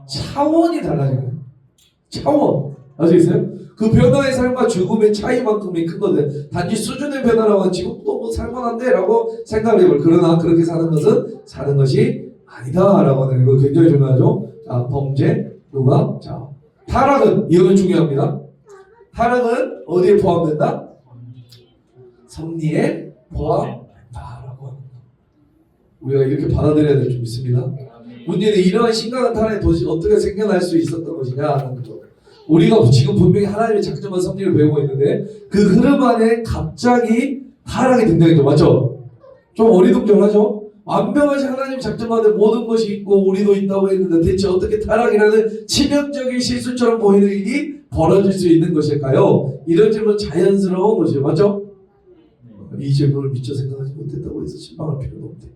차원이 달라진 거예요. 차원. 아시겠어요? 그 변화의 삶과 죽음의 차이만큼이 큰 건데 단지 수준의 변화라고 하면 지금도 뭐 살만한데 라고 생각을 해볼. 그러나 그렇게 사는 것은 사는 것이 아니다 라고 하는 거 굉장히 중요하죠. 자, 범죄, 누가? 자, 타락은 이거는 중요합니다. 타락은 어디에 포함된다? 섭리에 포함된다라고 합니다. 우리가 이렇게 받아들여야 될 줄 믿습니다. 문제는 이러한 심각한 타락이 도대체 어떻게 생겨날 수 있었던 것이냐 하는 거죠. 우리가 지금 분명히 하나님의 작정한 섭리를 배우고 있는데 그 흐름 안에 갑자기 타락이 등장했죠. 맞죠? 좀 어리둥절하죠? 완벽하신 하나님 작정 안에 모든 것이 있고 우리도 있다고 했는데 대체 어떻게 타락이라는 치명적인 실수처럼 보이는 일이 벌어질 수 있는 것일까요? 이런 질문 자연스러운 것이죠. 맞죠? 이 질문을 미처 생각하지 못했다고 해서 실망할 필요는 없대.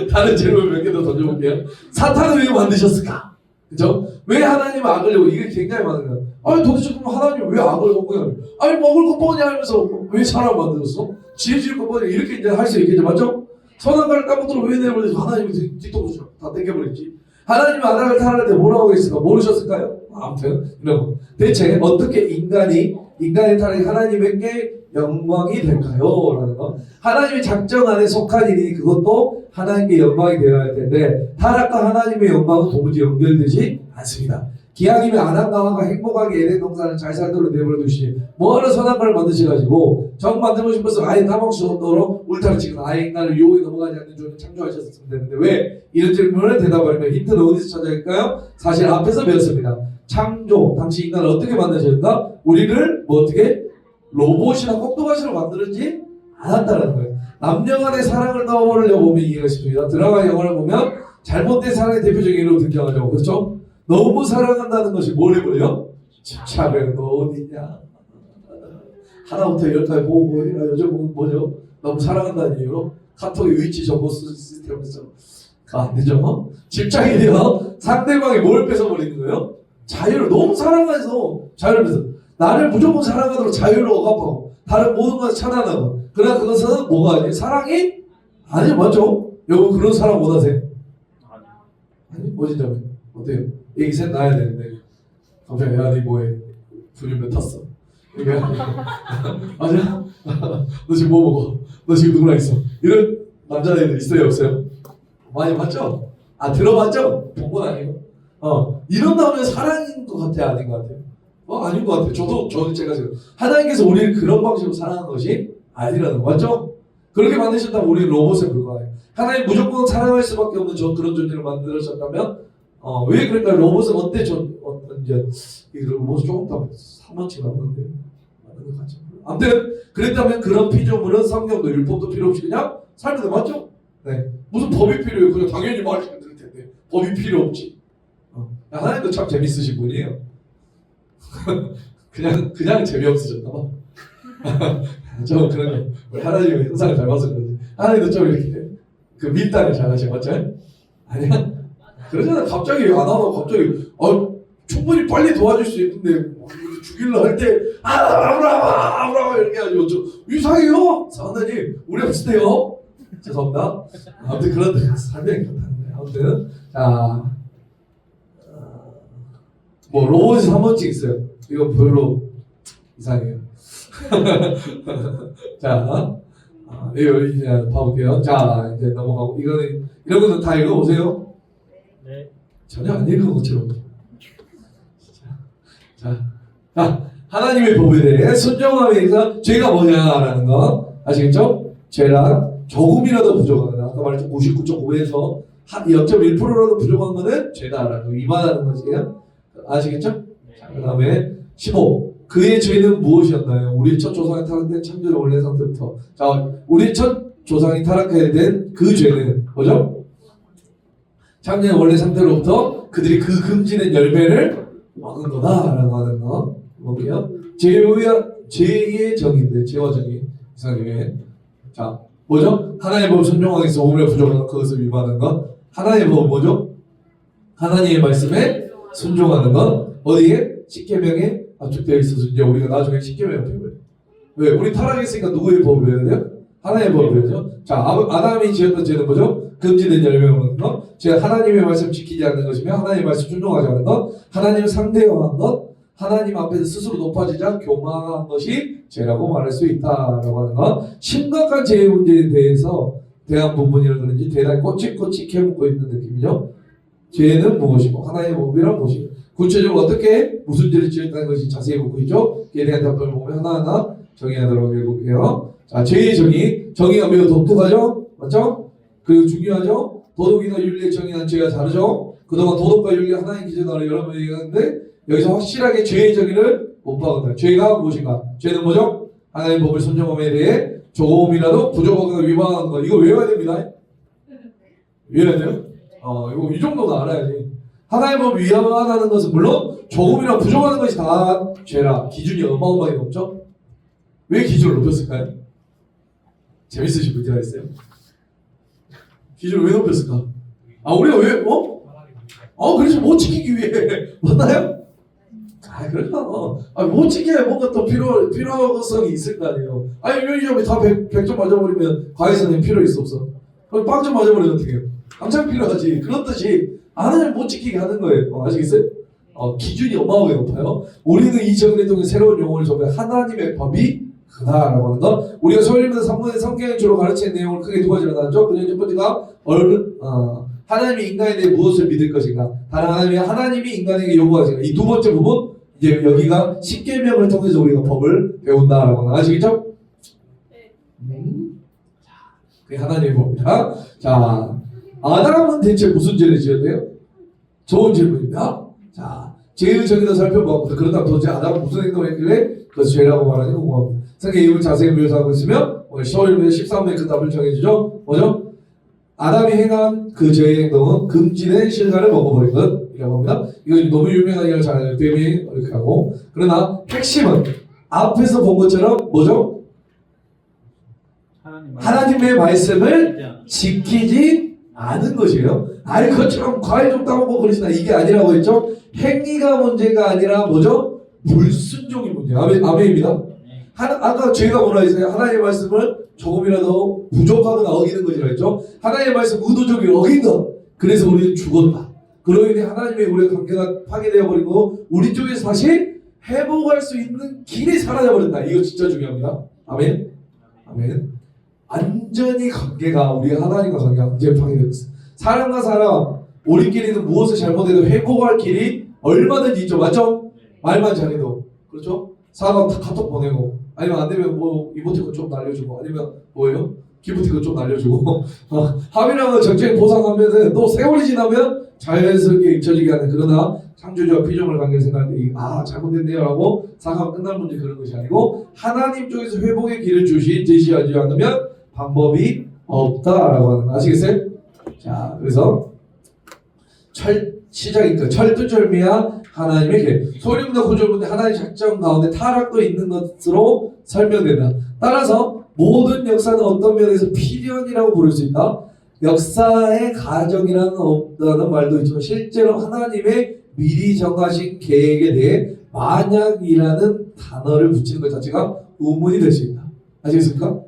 다른 질문 몇 개 더 던져볼게요. 사탄을 왜 만드셨을까? 그죠? 왜 하나님은 악을 이게 굉장히 많은 거야. 아니 도대체 그럼 하나님 왜 악을 먹고요? 아니 먹을 거 뻔히 하면서 왜 사람 만들었어? 지혜질 거 뻔히 이렇게 이제 할 수 있겠죠. 맞죠? 선악과를 까먹도록 왜 내버려서 하나님이 뒤통수 다 땡겨버렸지. 하나님이 아담을 타락할 때 뭐라고 했을까? 모르셨을까요? 아무튼 이런 거. 대체 어떻게 인간의 타락이 하나님에게 영광이 될까요? 라는 거. 하나님의 작정 안에 속한 일이니 그것도 하나님께 영광이 되어야 할 텐데 타락과 하나님의 영광은 도무지 연결되지 않습니다. 기왕이면 아담과 하와가 행복하게 에덴 동산을 잘 살도록 내버려 두시니 뭐하러 선한 걸 만드셔가지고 정 만들고 싶어서 아예 까먹을 수 없도록 울타리 치고 아예 인간을 유혹에 넘어가지 않는 존재 창조하셨으면 되는데 왜? 이런 질문을 대답하려면 힌트는 어디서 찾아야 할까요? 사실 앞에서 배웠습니다. 창조, 당시 인간을 어떻게 만드셨는가? 우리를 뭐 어떻게? 로봇이나 꼭두가시로 만들지 않았다는 거예요. 남녀 간의 사랑을 떠올려 보면 이해가 쉽습니다. 드라마 영화를 보면 잘못된 사랑의 대표적인 예로 등장하죠. 그렇죠? 너무 사랑한다는 것이 뭘 해버려요? 집착을 너 어디냐? 하나부터 열까지 보고 요즘 뭐죠? 너무 사랑한다는 이유로 카톡의 위치 정보 시스템에서 안 되죠? 집착이 돼요. 상대방이 뭘 뺏어버리는 거예요? 자유를 너무 사랑해서 자유를 뺏어. 나를 무조건 사랑하도록 자유를 억압하고 다른 모든 것을 차단하고 그러나 그것은 뭐가 아니에요? 사랑이? 아니요. 맞죠? 여러분 그런 사랑 원하세요? 아니 어디냐면 어때요? 애기 셋 낳아야 되는데 갑자기 야니 뭐해? 분유면 탔어. 맞아? 너 지금 뭐 먹어? 너 지금 누구랑 있어? 이런 남자애들 있어요 없어요? 많이 봤죠? 아 들어봤죠? 본 건 아니고 이런 다음에 사랑인 것 같아 아닌 것 같아요? 아닌 것 같아요. 저는 제가 지금 하나님께서 우리를 그런 방식으로 사랑한 것이 아니라는 거 맞죠? 그렇게 만드셨다면 우리는 로봇에 불과해요. 하나님 무조건 사랑할 수밖에 없는 그런 존재를 만들으셨다면 왜 그럴까요? 로봇은 어때? 이제 이 로봇 조금 더 3원치 남는데 맞는 것 같죠. 아무튼 그랬다면 그런 피조물은 성경도 율법도 필요 없이 그냥 살면 돼 맞죠? 네. 무슨 법이 필요해요? 그냥 당연히 말하시면 될 텐데 법이 필요 없지. 하나님도 참 재밌으신 분이에요. 그냥 재미없으셨나 봐. 좀 그런 우리 하나님의 형상을 닮아서 그런지 하나님도 좀 이렇게 그 밀당을 잘하셔 맞죠? 아니야? 그러잖아. 갑자기 안 하고 갑자기 충분히 빨리 도와줄 수 있는데 죽일라 할 때 아브라함 이렇게 해가지고 좀 이상해요. 사단님 우리 없으세요. 죄송합니다. 아무튼 그런 설명이 그렇다는 거예요. 아무튼 자 뭐 로봇이 3번씩 있어요. 이거 별로 이상해요. 자, 이거 이제 봐볼게요. 자, 이제 넘어가고 이거는 이런 것도 다 읽어보세요. 네. 전혀 안 읽은 것처럼. 자, 하나님의 법에 대해 순종함에 있어 죄가 뭐냐라는 거 아시겠죠? 죄란 조금이라도 부족하다. 아까 말했죠. 99.5에서 0.1%라도 부족한 거는 죄다라는 거 위반하는 것이에요. 아시겠죠? 그 다음에 15. 그의 죄는 무엇이었나요? 우리 첫 조상이 타락된 창조의 원래 상태부터. 자, 우리 첫 조상이 타락하게 된 그 죄는 뭐죠? 창조의 원래 상태로부터 그들이 그 금지된 열매를 먹은 거다라고 하는 거. 뭐게요? 죄의 정의인데 죄와 정의 이상하게. 자, 뭐죠? 하나님의 법 순종하기 위해서 오히려 부족한 그것을 위반하는 것. 하나님의 법 뭐죠? 하나님의 말씀에 순종하는 것. 어디에? 십계명에 압축되어 있어서 이제 우리가 나중에 십계명을 배워요. 왜? 우리 타락했으니까 누구의 법을 배워야 돼요? 하나님의 법을 배워야죠. 자, 아담이 지었던 죄는 뭐죠? 금지된 열매를 먹는 것. 제가 하나님의 말씀 지키지 않는 것이며 하나님의 말씀 순종하지 않는 것. 하나님을 상대형한 것. 하나님 앞에서 스스로 높아지자 교만한 것이 죄라고 말할 수 있다라고 하는 것. 심각한 죄의 문제에 대한 부분이라 그런지 대단히 꼬치꼬치 캐묻고 있는 느낌이죠. 죄는 무엇이고 하나님의 법이란 무엇이고 구체적으로 어떻게 무슨 죄를 지었다는 것이 자세히 묻고 있죠. 이에 대한 답변을 보면 하나하나 정의하도록 해볼게요. 자, 죄의 정의가 매우 독특하죠. 맞죠? 그리고 중요하죠. 도덕이나 윤리의 정의는 죄가 다르죠. 그동안 도덕과 윤리 하나의 기준으로 여러 번 얘기했는데 여기서 확실하게 죄의 정의를 못 박은다. 죄가 무엇인가? 죄는 뭐죠? 하나님의 법을 순종함에 대해 조금이라도 부족하거나 위반하는 거. 이거 외워야 됩니다. 외워야 돼요? 이거 이 정도는 알아야지. 하나님의 법 위반하는 것은 물론 조금이라도 부족하는 것이 다 죄라. 기준이 어마어마하게 높죠? 왜 기준을 높였을까요? 재밌으신 문제가 있어요? 기준을 왜 높였을까? 우리가 왜, 그렇죠. 못 지키기 위해. 맞나요? 그렇죠. 못 지켜야 뭔가 또 필요성이 있을 거 아니에요. 면접이 다 100점 맞아버리면 과외선생님 필요 있어 없어? 그럼 빵점 맞아버리면 어떻게 해요? 당장 필요하지. 그런 뜻이 하나님 못 지키게 하는 거예요. 아시겠어요? 기준이 어마어마하게 높아요. 우리는 이 정리를 통해 새로운 용어를 접해 하나님의 법이 그다라고 하는 것. 우리가 소일면서 3번의 성경을 주로 가르치는 내용을 크게 두 가지로 나눴죠. 그중에 첫 번째가 하나님이 인간에 대해 무엇을 믿을 것인가. 다른 하나님이 인간에게 요구하시는가. 이 두 번째 부분 이제 여기가 십계명을 통해서 우리가 법을 배운다라고 하는 아시겠죠? 그게 하나님의 법입니다. 자, 아담은 대체 무슨 죄를 지었대요? 좋은 질문입니다. 자, 죄의 정의도 살펴보았고 그렇다면 도대체 아담은 무슨 행동을 했길래 그것이 죄라고 말하는지 궁금합니다. 성경 이걸 자세히 묘사하고 있으면 오늘 10월 13번에 그 답을 정해주죠. 뭐죠? 아담이 행한 그 죄의 행동은 금지된 실과를 먹어버린 것이라고 합니다. 이거 너무 유명하니까 잘 알아요. 뱀이 이렇게 하고. 그러나 핵심은 앞에서 본 것처럼 뭐죠? 하나님의 말씀을 지키지 않은 것이에요. 그것처럼 과일 좀 따먹고 그러시나 이게 아니라고 했죠. 행위가 문제가 아니라 뭐죠? 불순종이 문제예요. 아멘입니다. 아까 죄가 뭐라 했어요? 하나님의 말씀을 조금이라도 부족하거나 어기는 것이라 했죠. 하나님의 말씀 의도적으로 어긴 것. 그래서 우리는 죽었다. 그로 인해 하나님의 우리의 관계가 파괴되어 버리고 우리 쪽에서 다시 회복할 수 있는 길이 사라져 버린다. 이거 진짜 중요합니다. 아멘. 아멘. 완전히 관계가 우리가 하나님과 관계가 완전히 파괴되었어. 사람과 사람 우리끼리는 무엇을 잘못해도 회복할 길이 얼마든지 있죠. 맞죠? 말만 잘해도 그렇죠? 사람 카톡 보내고 아니면 안 되면 뭐 이모티콘 좀 날려주고 아니면 뭐예요? 기프티콘 좀 날려주고 합의랑은 정책 보상하면은 또 세월이 지나면 자연스럽게 잊혀지게 하는. 그러나 창조주와 피조물 관계를 생각할 때 잘못됐네요라고 사과하면 끝날 문제 그런 것이 아니고 하나님 쪽에서 회복의 길을 제시하지 않으면 방법이 없다라고 하는 거 아시겠어요? 자, 그래서 시작이니까 철두철미한 하나님의 계획. 소림과 구조문에 하나님의 작정 가운데 타락도 있는 것으로 설명된다. 따라서 모든 역사는 어떤 면에서 필연이라고 부를 수 있다. 역사의 가정이라는 없다는 말도 있지만 실제로 하나님의 미리 정하신 계획에 대해 만약이라는 단어를 붙이는 것 자체가 의문이 될 수 있다. 아시겠습니까?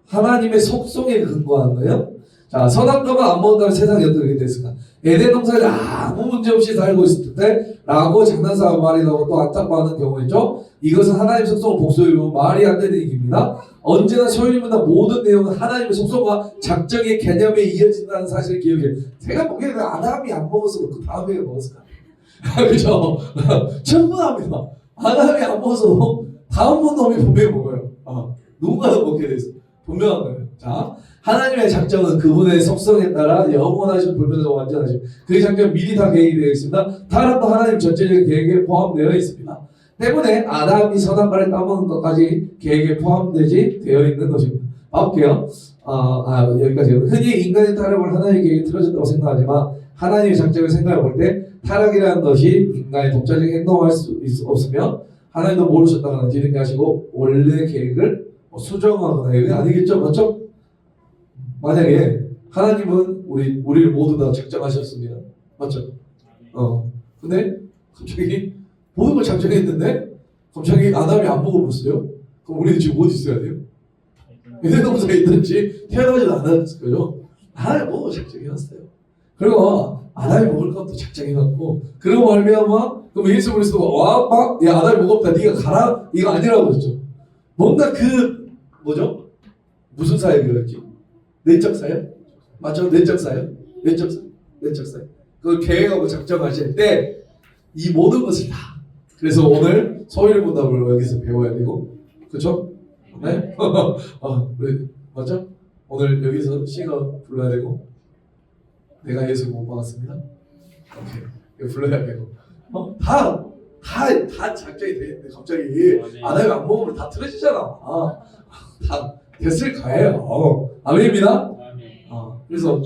하나님의 속성에 근거한 거예요. 자, 자, 선한 것만 안 먹었다면 세상이 어떻게 됐을까? 에덴 동산에 아무 문제 없이 살고 있을 때 라고 장난삼아 말이 나오고 또 안타까워하는 경우였죠. 이것은 하나님의 속성을 복수해보면 말이 안 되는 얘기입니다. 언제나 소유입니다. 모든 내용은 하나님의 속성과 작정의 개념에 이어진다는 사실을 기억해요. 제가 보기에는 아담이 안 먹어서 그렇고 다음에 먹었을까? 그죠? 천분합니다. 아담이 안 먹어서 다음 놈이 분명히 먹어요. 누군가가 먹게 돼 있어. 분명한 거예요. 자, 하나님의 작정은 그분의 속성에 따라 영원하신 불변하고 완전하신 그 작정 미리 다 계획이 되어 있습니다. 타락도 하나님 전체적인 계획에 포함되어 있습니다. 때문에 아담이 선한 말을 따먹는 것까지 계획에 포함되지 되어 있는 것입니다. 볼게요. 여기까지요. 흔히 인간의 타락을 하나님의 계획에 틀어졌다고 생각하지만 하나님의 작정을 생각해 볼 때 타락이라는 것이 인간의 독자적인 행동할 수 없으며 하나님도 모르셨다거나 뒤늦게 하시고 원래 계획을 수정하거나 이게 아니겠죠, 맞죠? 만약에 하나님은 우리를 모두 다 작정하셨습니다, 맞죠? 근데 갑자기 모든 걸 작정했는데 갑자기 아담이 안 먹어봤어요? 그럼 우리는 지금 어디 있어야 돼요? 에덴 동산에 있든지 태어나지도 않았을 거죠. 하나님 먹어 작정해놨어요. 그리고 아담이 먹을 것도 작정해놨고 그리고 말미암아 그럼 예수 그리스도가 야 아담이 먹었다 네가 가라 이거 아니라고 했죠. 뭔가 뭐죠? 무슨 사역을 했지? 내적 사역? 맞죠? 내적 사역? 내적 사역. 그걸 계획하고 작정하실 때 이 모든 것을 다. 그래서 오늘 소위를 본다고 여기서 배워야 되고, 그렇죠? 네? 맞죠? 오늘 여기서 시가 불러야 되고, 내가 예수 못 받았습니다. 오케이, 불러야 되고, 다 작정이 돼 있는데 갑자기 아담이 안 먹으면 다 틀어지잖아. 다 됐을 거예요. 아멘입니다. 그래서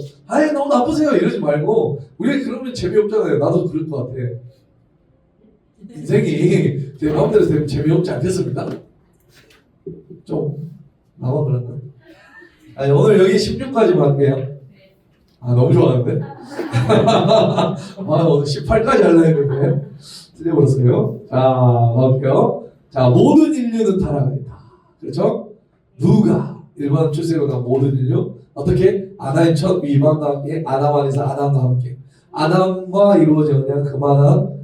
너무 나쁘세요 이러지 말고 우리 그러면 재미없잖아요. 나도 그럴 것 같아. 인생이 제 마음대로 되면 재미없지 않겠습니까? 좀 나만 그런가? 오늘 여기 16까지만 할게요. 너무 좋아하는데? 오늘 18까지 하려고 했는데 틀려버렸어요. 자, 볼게요. 자, 모든 인류는 타락을 했다. 그렇죠? 누가? 일반 출생으로 난 모든 인류 어떻게? 아담의 첫 위반과 함께 아담 안에서 아담과 함께 아담과 이루어져 그냥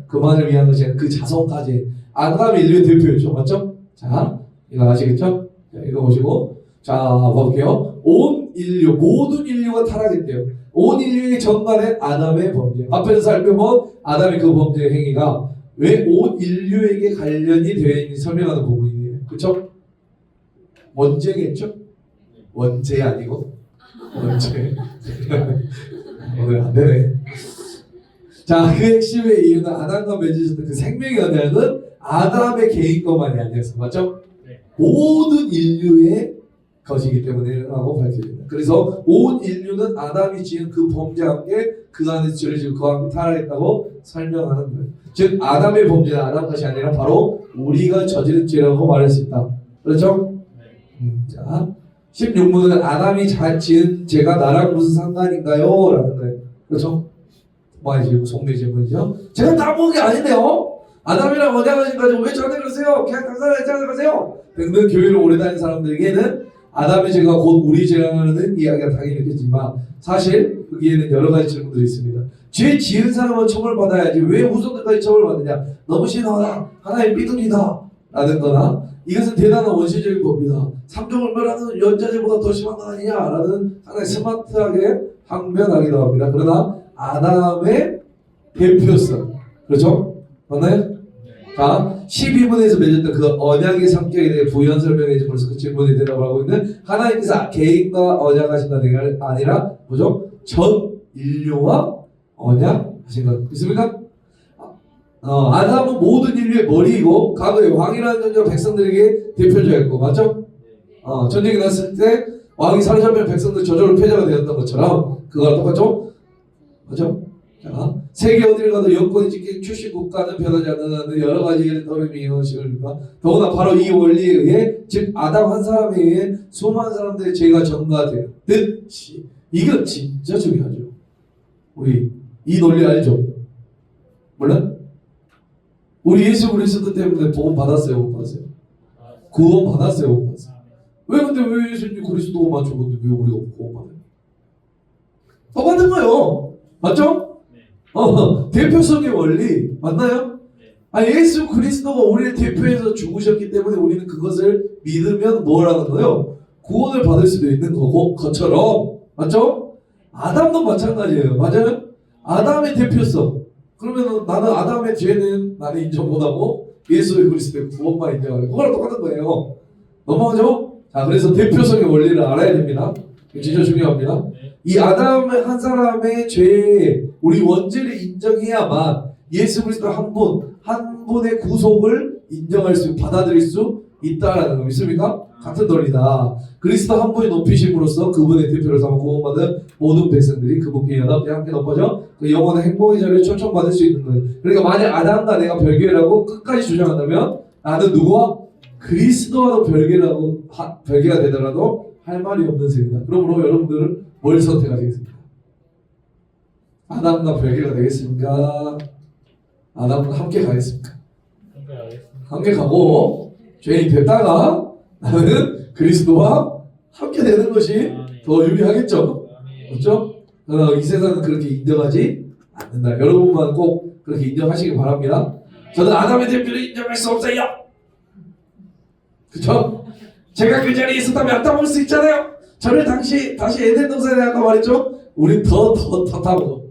그만을 위한 것이 아니라 그 자손까지 아담이 인류의 대표였죠. 맞죠? 자, 이거 아시겠죠? 자, 이거 보시고 자, 볼게요. 온 인류, 모든 인류가 타락했대요. 온 인류의 전반엔 아담의 범죄. 앞에서 살펴본 아담의 그 범죄의 행위가 왜 온 인류에게 관련이 되어 있는지 설명하는 부분이에요. 그렇죠? 원죄겠죠? 원죄 아니고 원죄. 오늘 안 되네. 자, 그 핵심의 이유는 아담과 맺으셨던 그 생명의 언약은 아담의 개인것만이 아니었어요. 맞죠? 네. 모든 인류의 것이기 때문에라고 밝혀집니다. 그래서 온 인류는 아담이 지은 그 범죄와 함께 그 안에서 죄를 지고 그와 함께 타락했다고 설명하는 거예요. 즉 아담의 범죄는 아담 것이 아니라 바로 우리가 저지른 죄라고 말할 수 있다. 그렇죠? 자, 16문은 아담이 지은 죄가 나랑 무슨 상관인가요? 라는 거예요. 그렇죠? 많이 지금 속내 질문이죠. 제가 다 먹은 게 아닌데요. 아담이랑 언약하신 가지고 왜 저한테 그러세요? 그냥 당사자에 생각하세요. 등등 교회를 오래 다닌 사람들에게는 아담의 죄가 곧 우리 죄라는 이야기가 당연히 있겠지만 사실 거기에는 여러 가지 질문들이 있습니다. 죄 지은 사람은 처벌받아야지 왜 후손들까지 처벌받느냐. 너무 심하다. 하나의 삐뚤이다. 라는 거나 이것은 대단한 원시적인 법이다. 삼종을 멸하는 연자제보다 더 심한 거 아니냐. 라는 하나의 스마트하게 항변하기도 합니다. 그러나 아담의 대표성. 그렇죠? 맞나요? 자, 12분에서 맺었던 그 언약의 성격에 대해 부연 설명해 벌써 그 질문에 대답하고 있는 하나님께서 개인과 언약하신다는 게 아니라 뭐죠? 전 인류와 언약하신 것 있습니까? 아담은 모든 인류의 머리이고 과거에 왕이라는 존재가 백성들에게 대표자였고 맞죠? 전쟁이 났을 때 왕이 사로잡히면 백성들 저절로 패자가 되었던 것처럼 그거랑 똑같죠? 맞죠? 자, 세계 어디를 가도 여권이 찍힌 출신 국가는 변하지 않는 여러 가지 떠름이 이것이니까 더구나 바로 이 원리에 의해 즉 아담 한 사람에 의해 수많은 사람들의 죄가 전가되듯이 이거 진짜 중요하죠. 우리 이 논리 알죠? 몰라? 우리 예수 그리스도 때문에 복음 받았어요, 못 받았어요? 구원 받았어요, 못 받았어요? 왜 근데 왜 예수님 그리스도만 죽었는데 왜 우리가 구원 받아요? 똑같은 거예요. 맞죠? 대표성의 원리 맞나요? 예수 그리스도가 우리를 대표해서 죽으셨기 때문에 우리는 그것을 믿으면 뭐라는 거예요? 구원을 받을 수도 있는 거고 것처럼 맞죠? 아담도 마찬가지예요. 맞아요? 아담의 대표성. 그러면 나는 아담의 죄는 나는 인정 못하고 예수 그리스도의 구원만 인정하고 그거랑 똑같은 거예요. 넘어가죠? 자, 그래서 대표성의 원리를 알아야 됩니다. 진짜 중요합니다. 이 아담 한 사람의 죄에 우리 원죄를 인정해야만 예수 그리스도 한 분의 구속을 인정할 수, 받아들일 수 있다라는 거 믿습니까? 같은 논리다. 그리스도 한 분이 높이심으로써 그분의 대표를 삼아 구원받은 모든 백성들이 그분께 연합되어 함께 높아져 그 영원한 행복의 자리를 초청받을 수 있는 거예요. 그러니까 만약 아담과 내가 별개라고 끝까지 주장한다면 나는 누구와? 그리스도와도 별개가 되더라도 할 말이 없는 셈이다. 그러므로 여러분들은 뭘 선택하시겠습니까? 아담과 별개가 되겠습니까? 아담과 함께 가겠습니까? 함께 가고 죄인이 됐다가 나는 그리스도와 함께 되는 것이 더 유리하겠죠? 그렇죠? 이 세상은 그렇게 인정하지 않는다. 여러분만 꼭 그렇게 인정하시기 바랍니다. 저는 아담의 대표를 인정할 수 없어요. 그렇죠? 제가 그 자리에 있었다면 안 따먹을 수 있잖아요. 저를 다시 에덴 동산에 아까 말했죠? 우린 더 따먹어.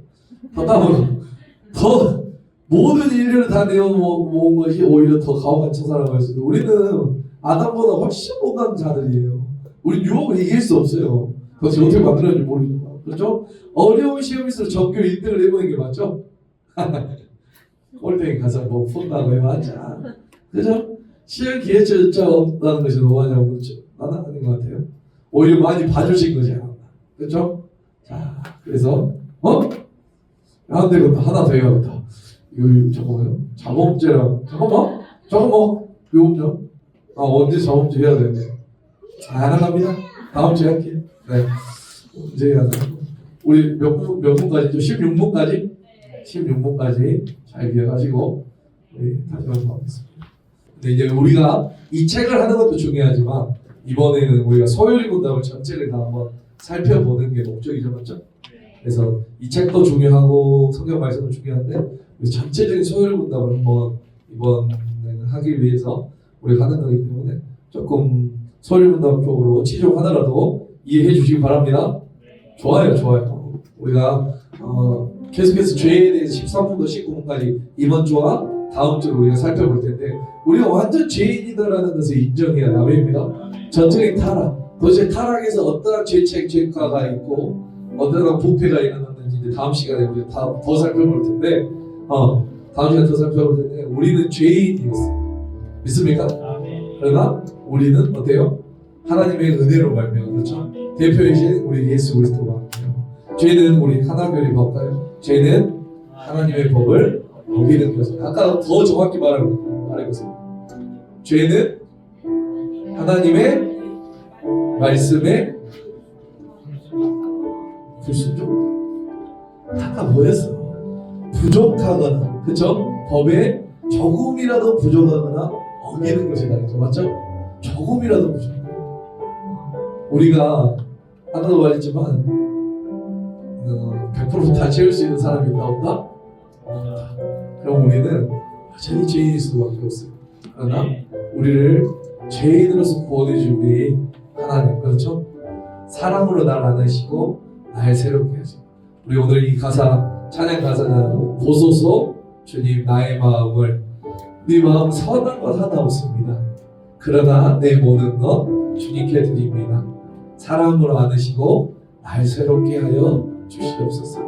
더 모든 인류를 다 내어모은 것이 오히려 더 가혹한 처사라고 할 수 있어요. 우리는 아담보다 훨씬 못난 자들이에요. 우리 유혹을 이길 수 없어요. 그것이 어떻게 만들어졌는지 모르겠지만. 그렇죠? 어려운 시험일수록 전교 1등을 해보는 게 맞죠? 꼴등에 가서 뭐 푼다고 해봤자. 그죠? 시험 기회조차 없다는 것이 너무하냐고 그렇죠? 나는 아닌 것 같아요. 오히려 많이 봐주신 거지 않았나. 그렇죠? 자, 그래서 안 되겠다. 하나 더 해야겠다. 이거 잠깐만요. 자범죄랑 잠깐만. 이거 언제 자범죄 해야 되는데? 안 합니다. 다음 주에 할게요. 네. 언제 해야 돼? 우리 몇 분까지죠? 16분까지? 16분까지 잘 기억하시고 우리 다시 한번 하겠습니다. 근데 이제 우리가 이 책을 하는 것도 중요하지만 이번에는 우리가 소요리 문답을 전체를 다 한번 살펴보는 게 목적이죠, 맞죠? 그래서 이 책도 중요하고 성경 말씀도 중요한데 전체적인 소요리 문답을 한번 이번에는 하기 위해서 우리가 하는 거기 때문에 조금 소요리 문답 쪽으로 치중하더라도 이해해 주시기 바랍니다. 좋아요. 우리가 계속해서 죄에 대해서 13분부터 19분까지 이번 주와 다음 주로 우리가 살펴볼 텐데 우리가 완전 죄인이다라는 것을 인정해야 아멘입니다. 전적인 타락, 도대체 타락에서 어떠한 죄가가 있고 어떠한 부패가 일어났는지 이제 다음 시간에 우리가 더 살펴볼 텐데 다음 시간에 더 살펴볼 텐데 우리는 죄인이었어요. 믿습니까? 그러나 우리는 어때요? 하나님의 은혜로 말미암아 그렇죠? 대표이신 우리 예수 그리스도가 죄는 우리 하나님의 법가요. 죄는 하나님의 법을 어기는 것입니다. 아까 더 정확히 말해보세요. 죄는 하나님의 말씀에 불순종. 아까 뭐였어? 부족하거나, 그렇죠? 법에 조금이라도 부족하거나 어기는 것이다, 그렇죠? 맞죠? 조금이라도 부족. 우리가 아까도 말했지만 100% 다 채울 수 있는 사람이 있다 없다? 없다. 그럼 우리는 여전히 죄인일 수밖에 없어요. 그러나 우리를 죄인으로서 구원해 준 우리 하나님, 그렇죠? 사랑으로 날 안으시고 날 새롭게 하시고 우리 오늘 이 가사 찬양 가사는 보소서 주님 나의 마음을 네 마음 선한 것 하나 없습니다. 그러나 내 모든 것 주님께 드립니다. 사랑으로 안으시고 날 새롭게 하여 주시옵소서.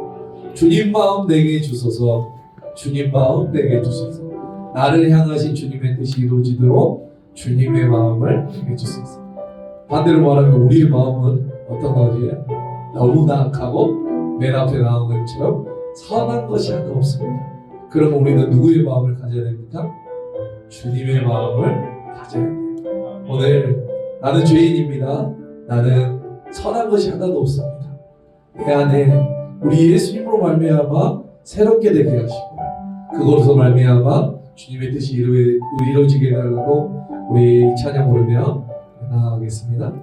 주님 마음 내게 주소서. 주님 마음 내게 주소서. 나를 향하신 주님의 뜻이 이루어지도록 주님의 마음을 내게 주소서. 반대로 말하면 우리의 마음은 어떤 거지? 너무나 악하고 맨 앞에 나온 것처럼 선한 것이 하나 없습니다. 그럼 우리는 누구의 마음을 가져야 됩니까? 주님의 마음을 가져야 돼요. 오늘 나는 죄인입니다. 나는 선한 것이 하나도 없습니다. 내 안에 우리 예수님으로 말미암아 새롭게 되게 하시고 그것으로 말미암아 주님의 뜻이 이루어지게 해달라고 우리 찬양 부르며 나아가겠습니다.